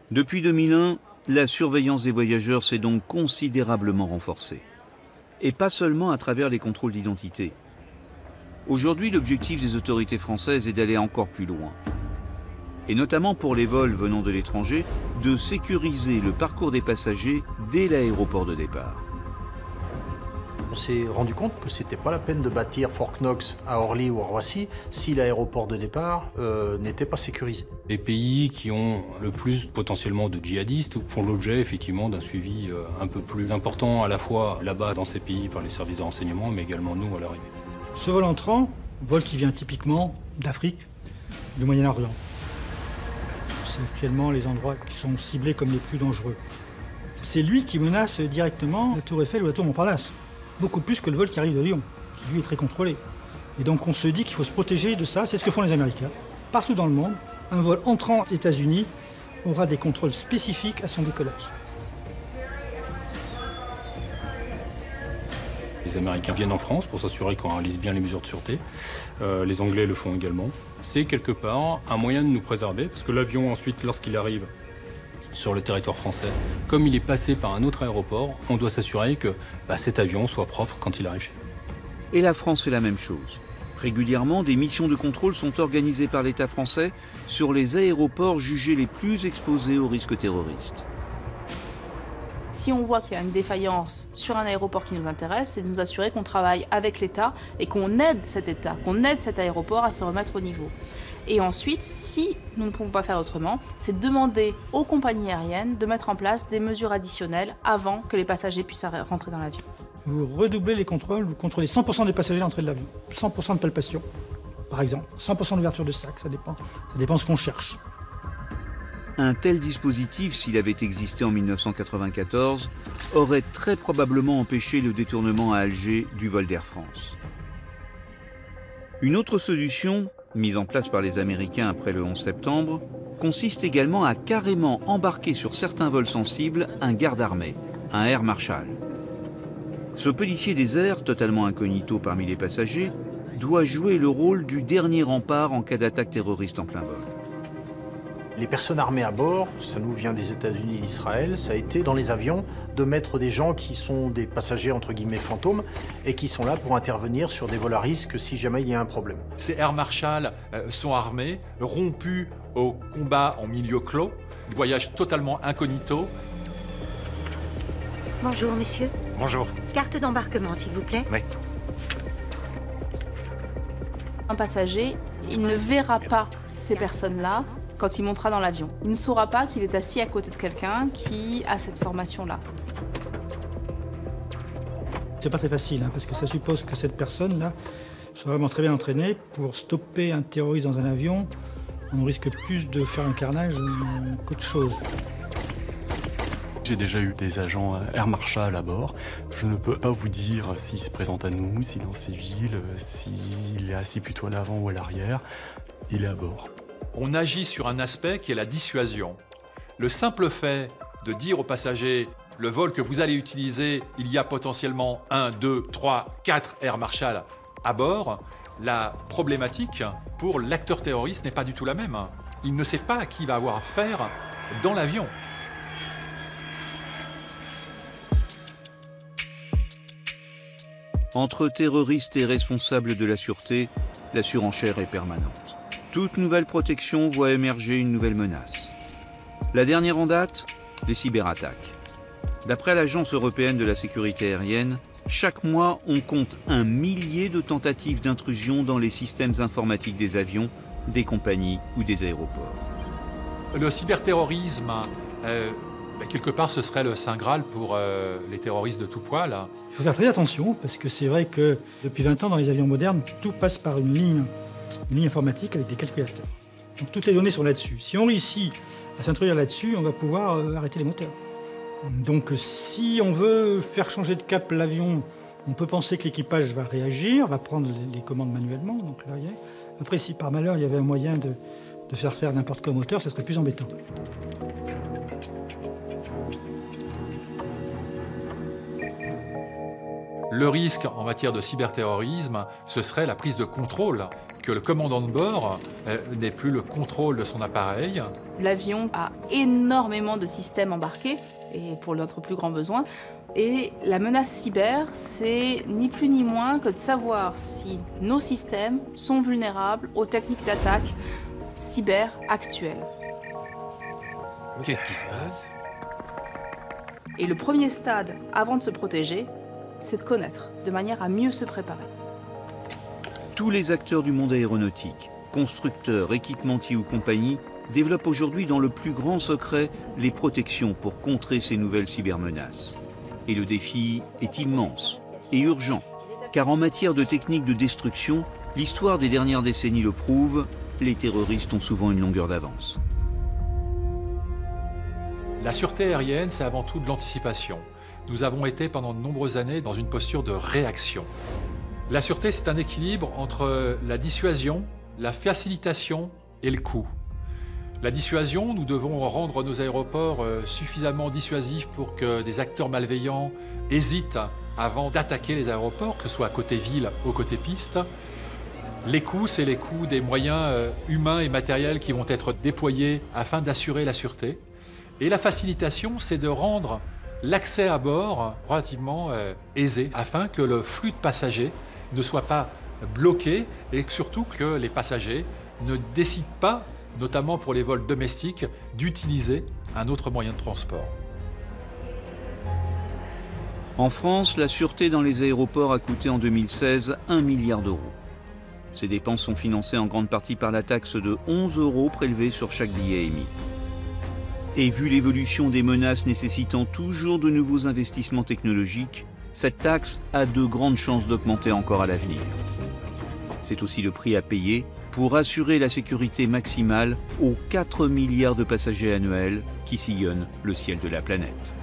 Depuis 2001, la surveillance des voyageurs s'est donc considérablement renforcée. Et pas seulement à travers les contrôles d'identité. Aujourd'hui, l'objectif des autorités françaises est d'aller encore plus loin. Et notamment pour les vols venant de l'étranger, de sécuriser le parcours des passagers dès l'aéroport de départ. On s'est rendu compte que c'était pas la peine de bâtir Fort Knox à Orly ou à Roissy si l'aéroport de départ n'était pas sécurisé. Les pays qui ont le plus potentiellement de djihadistes font l'objet effectivement d'un suivi un peu plus important à la fois là-bas dans ces pays par les services de renseignement mais également nous à l'arrivée. Ce vol entrant, vol qui vient typiquement d'Afrique, du Moyen-Orient. C'est actuellement les endroits qui sont ciblés comme les plus dangereux. C'est lui qui menace directement la Tour Eiffel ou la Tour Montparnasse. Beaucoup plus que le vol qui arrive de Lyon, qui lui est très contrôlé. Et donc on se dit qu'il faut se protéger de ça, c'est ce que font les Américains. Partout dans le monde, un vol entrant aux États-Unis aura des contrôles spécifiques à son décollage. Les Américains viennent en France pour s'assurer qu'on réalise bien les mesures de sûreté. Les Anglais le font également. C'est quelque part un moyen de nous préserver, parce que l'avion ensuite, lorsqu'il arrive sur le territoire français, comme il est passé par un autre aéroport, on doit s'assurer que cet avion soit propre quand il arrive chez nous. Et la France fait la même chose. Régulièrement, des missions de contrôle sont organisées par l'État français sur les aéroports jugés les plus exposés aux risques terroristes. Si on voit qu'il y a une défaillance sur un aéroport qui nous intéresse, c'est de nous assurer qu'on travaille avec l'État et qu'on aide cet État, qu'on aide cet aéroport à se remettre au niveau. Et ensuite, si nous ne pouvons pas faire autrement, c'est de demander aux compagnies aériennes de mettre en place des mesures additionnelles avant que les passagers puissent rentrer dans l'avion. Vous redoublez les contrôles, vous contrôlez 100% des passagers à l'entrée de l'avion, 100% de palpation, par exemple, 100% d'ouverture de sac, ça dépend de ce qu'on cherche. Un tel dispositif, s'il avait existé en 1994, aurait très probablement empêché le détournement à Alger du vol d'Air France. Une autre solution, mise en place par les Américains après le 11 septembre, consiste également à carrément embarquer sur certains vols sensibles un garde armé, un Air Marshal. Ce policier des airs, totalement incognito parmi les passagers, doit jouer le rôle du dernier rempart en cas d'attaque terroriste en plein vol. Les personnes armées à bord, ça nous vient des États-Unis et d'Israël, ça a été dans les avions de mettre des gens qui sont des passagers entre guillemets fantômes et qui sont là pour intervenir sur des vols à risque si jamais il y a un problème. Ces air marshals sont armés, rompus au combat en milieu clos, ils voyagent totalement incognito. Bonjour, monsieur. Bonjour. Carte d'embarquement, s'il vous plaît. Oui. Un passager, il ne verra pas ces personnes-là quand il montera dans l'avion. Il ne saura pas qu'il est assis à côté de quelqu'un qui a cette formation-là. C'est pas très facile, hein, parce que ça suppose que cette personne-là soit vraiment très bien entraînée pour stopper un terroriste dans un avion. On risque plus de faire un carnage qu'autre chose. J'ai déjà eu des agents Air Marshal à bord. Je ne peux pas vous dire s'il se présente à nous, s'il est en civil, s'il est assis plutôt à l'avant ou à l'arrière. Il est à bord. On agit sur un aspect qui est la dissuasion. Le simple fait de dire aux passagers « le vol que vous allez utiliser, il y a potentiellement 1, 2, 3, 4 Air Marshal à bord », la problématique pour l'acteur terroriste n'est pas du tout la même. Il ne sait pas à qui il va avoir affaire dans l'avion. Entre terroristes et responsables de la sûreté, la surenchère est permanente. Toute nouvelle protection voit émerger une nouvelle menace. La dernière en date, les cyberattaques. D'après l'Agence européenne de la sécurité aérienne, chaque mois, on compte 1 millier de tentatives d'intrusion dans les systèmes informatiques des avions, des compagnies ou des aéroports. Le cyberterrorisme, quelque part, ce serait le Saint Graal pour les terroristes de tout poil. Il faut faire très attention, parce que c'est vrai que depuis 20 ans, dans les avions modernes, tout passe par une ligne informatique avec des calculateurs. Donc toutes les données sont là-dessus. Si on réussit à s'introduire là-dessus, on va pouvoir arrêter les moteurs. Donc si on veut faire changer de cap l'avion, on peut penser que l'équipage va réagir, va prendre les commandes manuellement. Donc là, après, si par malheur il y avait un moyen de faire n'importe quel moteur, ça serait plus embêtant. Le risque en matière de cyberterrorisme, ce serait la prise de contrôle, que le commandant de bord n'ait plus le contrôle de son appareil. L'avion a énormément de systèmes embarqués, et pour notre plus grand besoin. Et la menace cyber, c'est ni plus ni moins que de savoir si nos systèmes sont vulnérables aux techniques d'attaque cyber actuelles. Qu'est-ce qui se passe? Et le premier stade, avant de se protéger, c'est de connaître, de manière à mieux se préparer. Tous les acteurs du monde aéronautique, constructeurs, équipementiers ou compagnies, développent aujourd'hui dans le plus grand secret les protections pour contrer ces nouvelles cybermenaces. Et le défi est immense et urgent, car en matière de techniques de destruction, l'histoire des dernières décennies le prouve, les terroristes ont souvent une longueur d'avance. La sûreté aérienne, c'est avant tout de l'anticipation. Nous avons été pendant de nombreuses années dans une posture de réaction. La sûreté, c'est un équilibre entre la dissuasion, la facilitation et le coût. La dissuasion, nous devons rendre nos aéroports suffisamment dissuasifs pour que des acteurs malveillants hésitent avant d'attaquer les aéroports, que ce soit côté ville ou côté piste. Les coûts, c'est les coûts des moyens humains et matériels qui vont être déployés afin d'assurer la sûreté. Et la facilitation, c'est de rendre l'accès à bord relativement aisé, afin que le flux de passagers ne soit pas bloqué et surtout que les passagers ne décident pas, notamment pour les vols domestiques, d'utiliser un autre moyen de transport. En France, la sûreté dans les aéroports a coûté en 2016 1 milliard d'euros. Ces dépenses sont financées en grande partie par la taxe de 11 € prélevée sur chaque billet émis. Et vu l'évolution des menaces nécessitant toujours de nouveaux investissements technologiques, cette taxe a de grandes chances d'augmenter encore à l'avenir. C'est aussi le prix à payer pour assurer la sécurité maximale aux 4 milliards de passagers annuels qui sillonnent le ciel de la planète.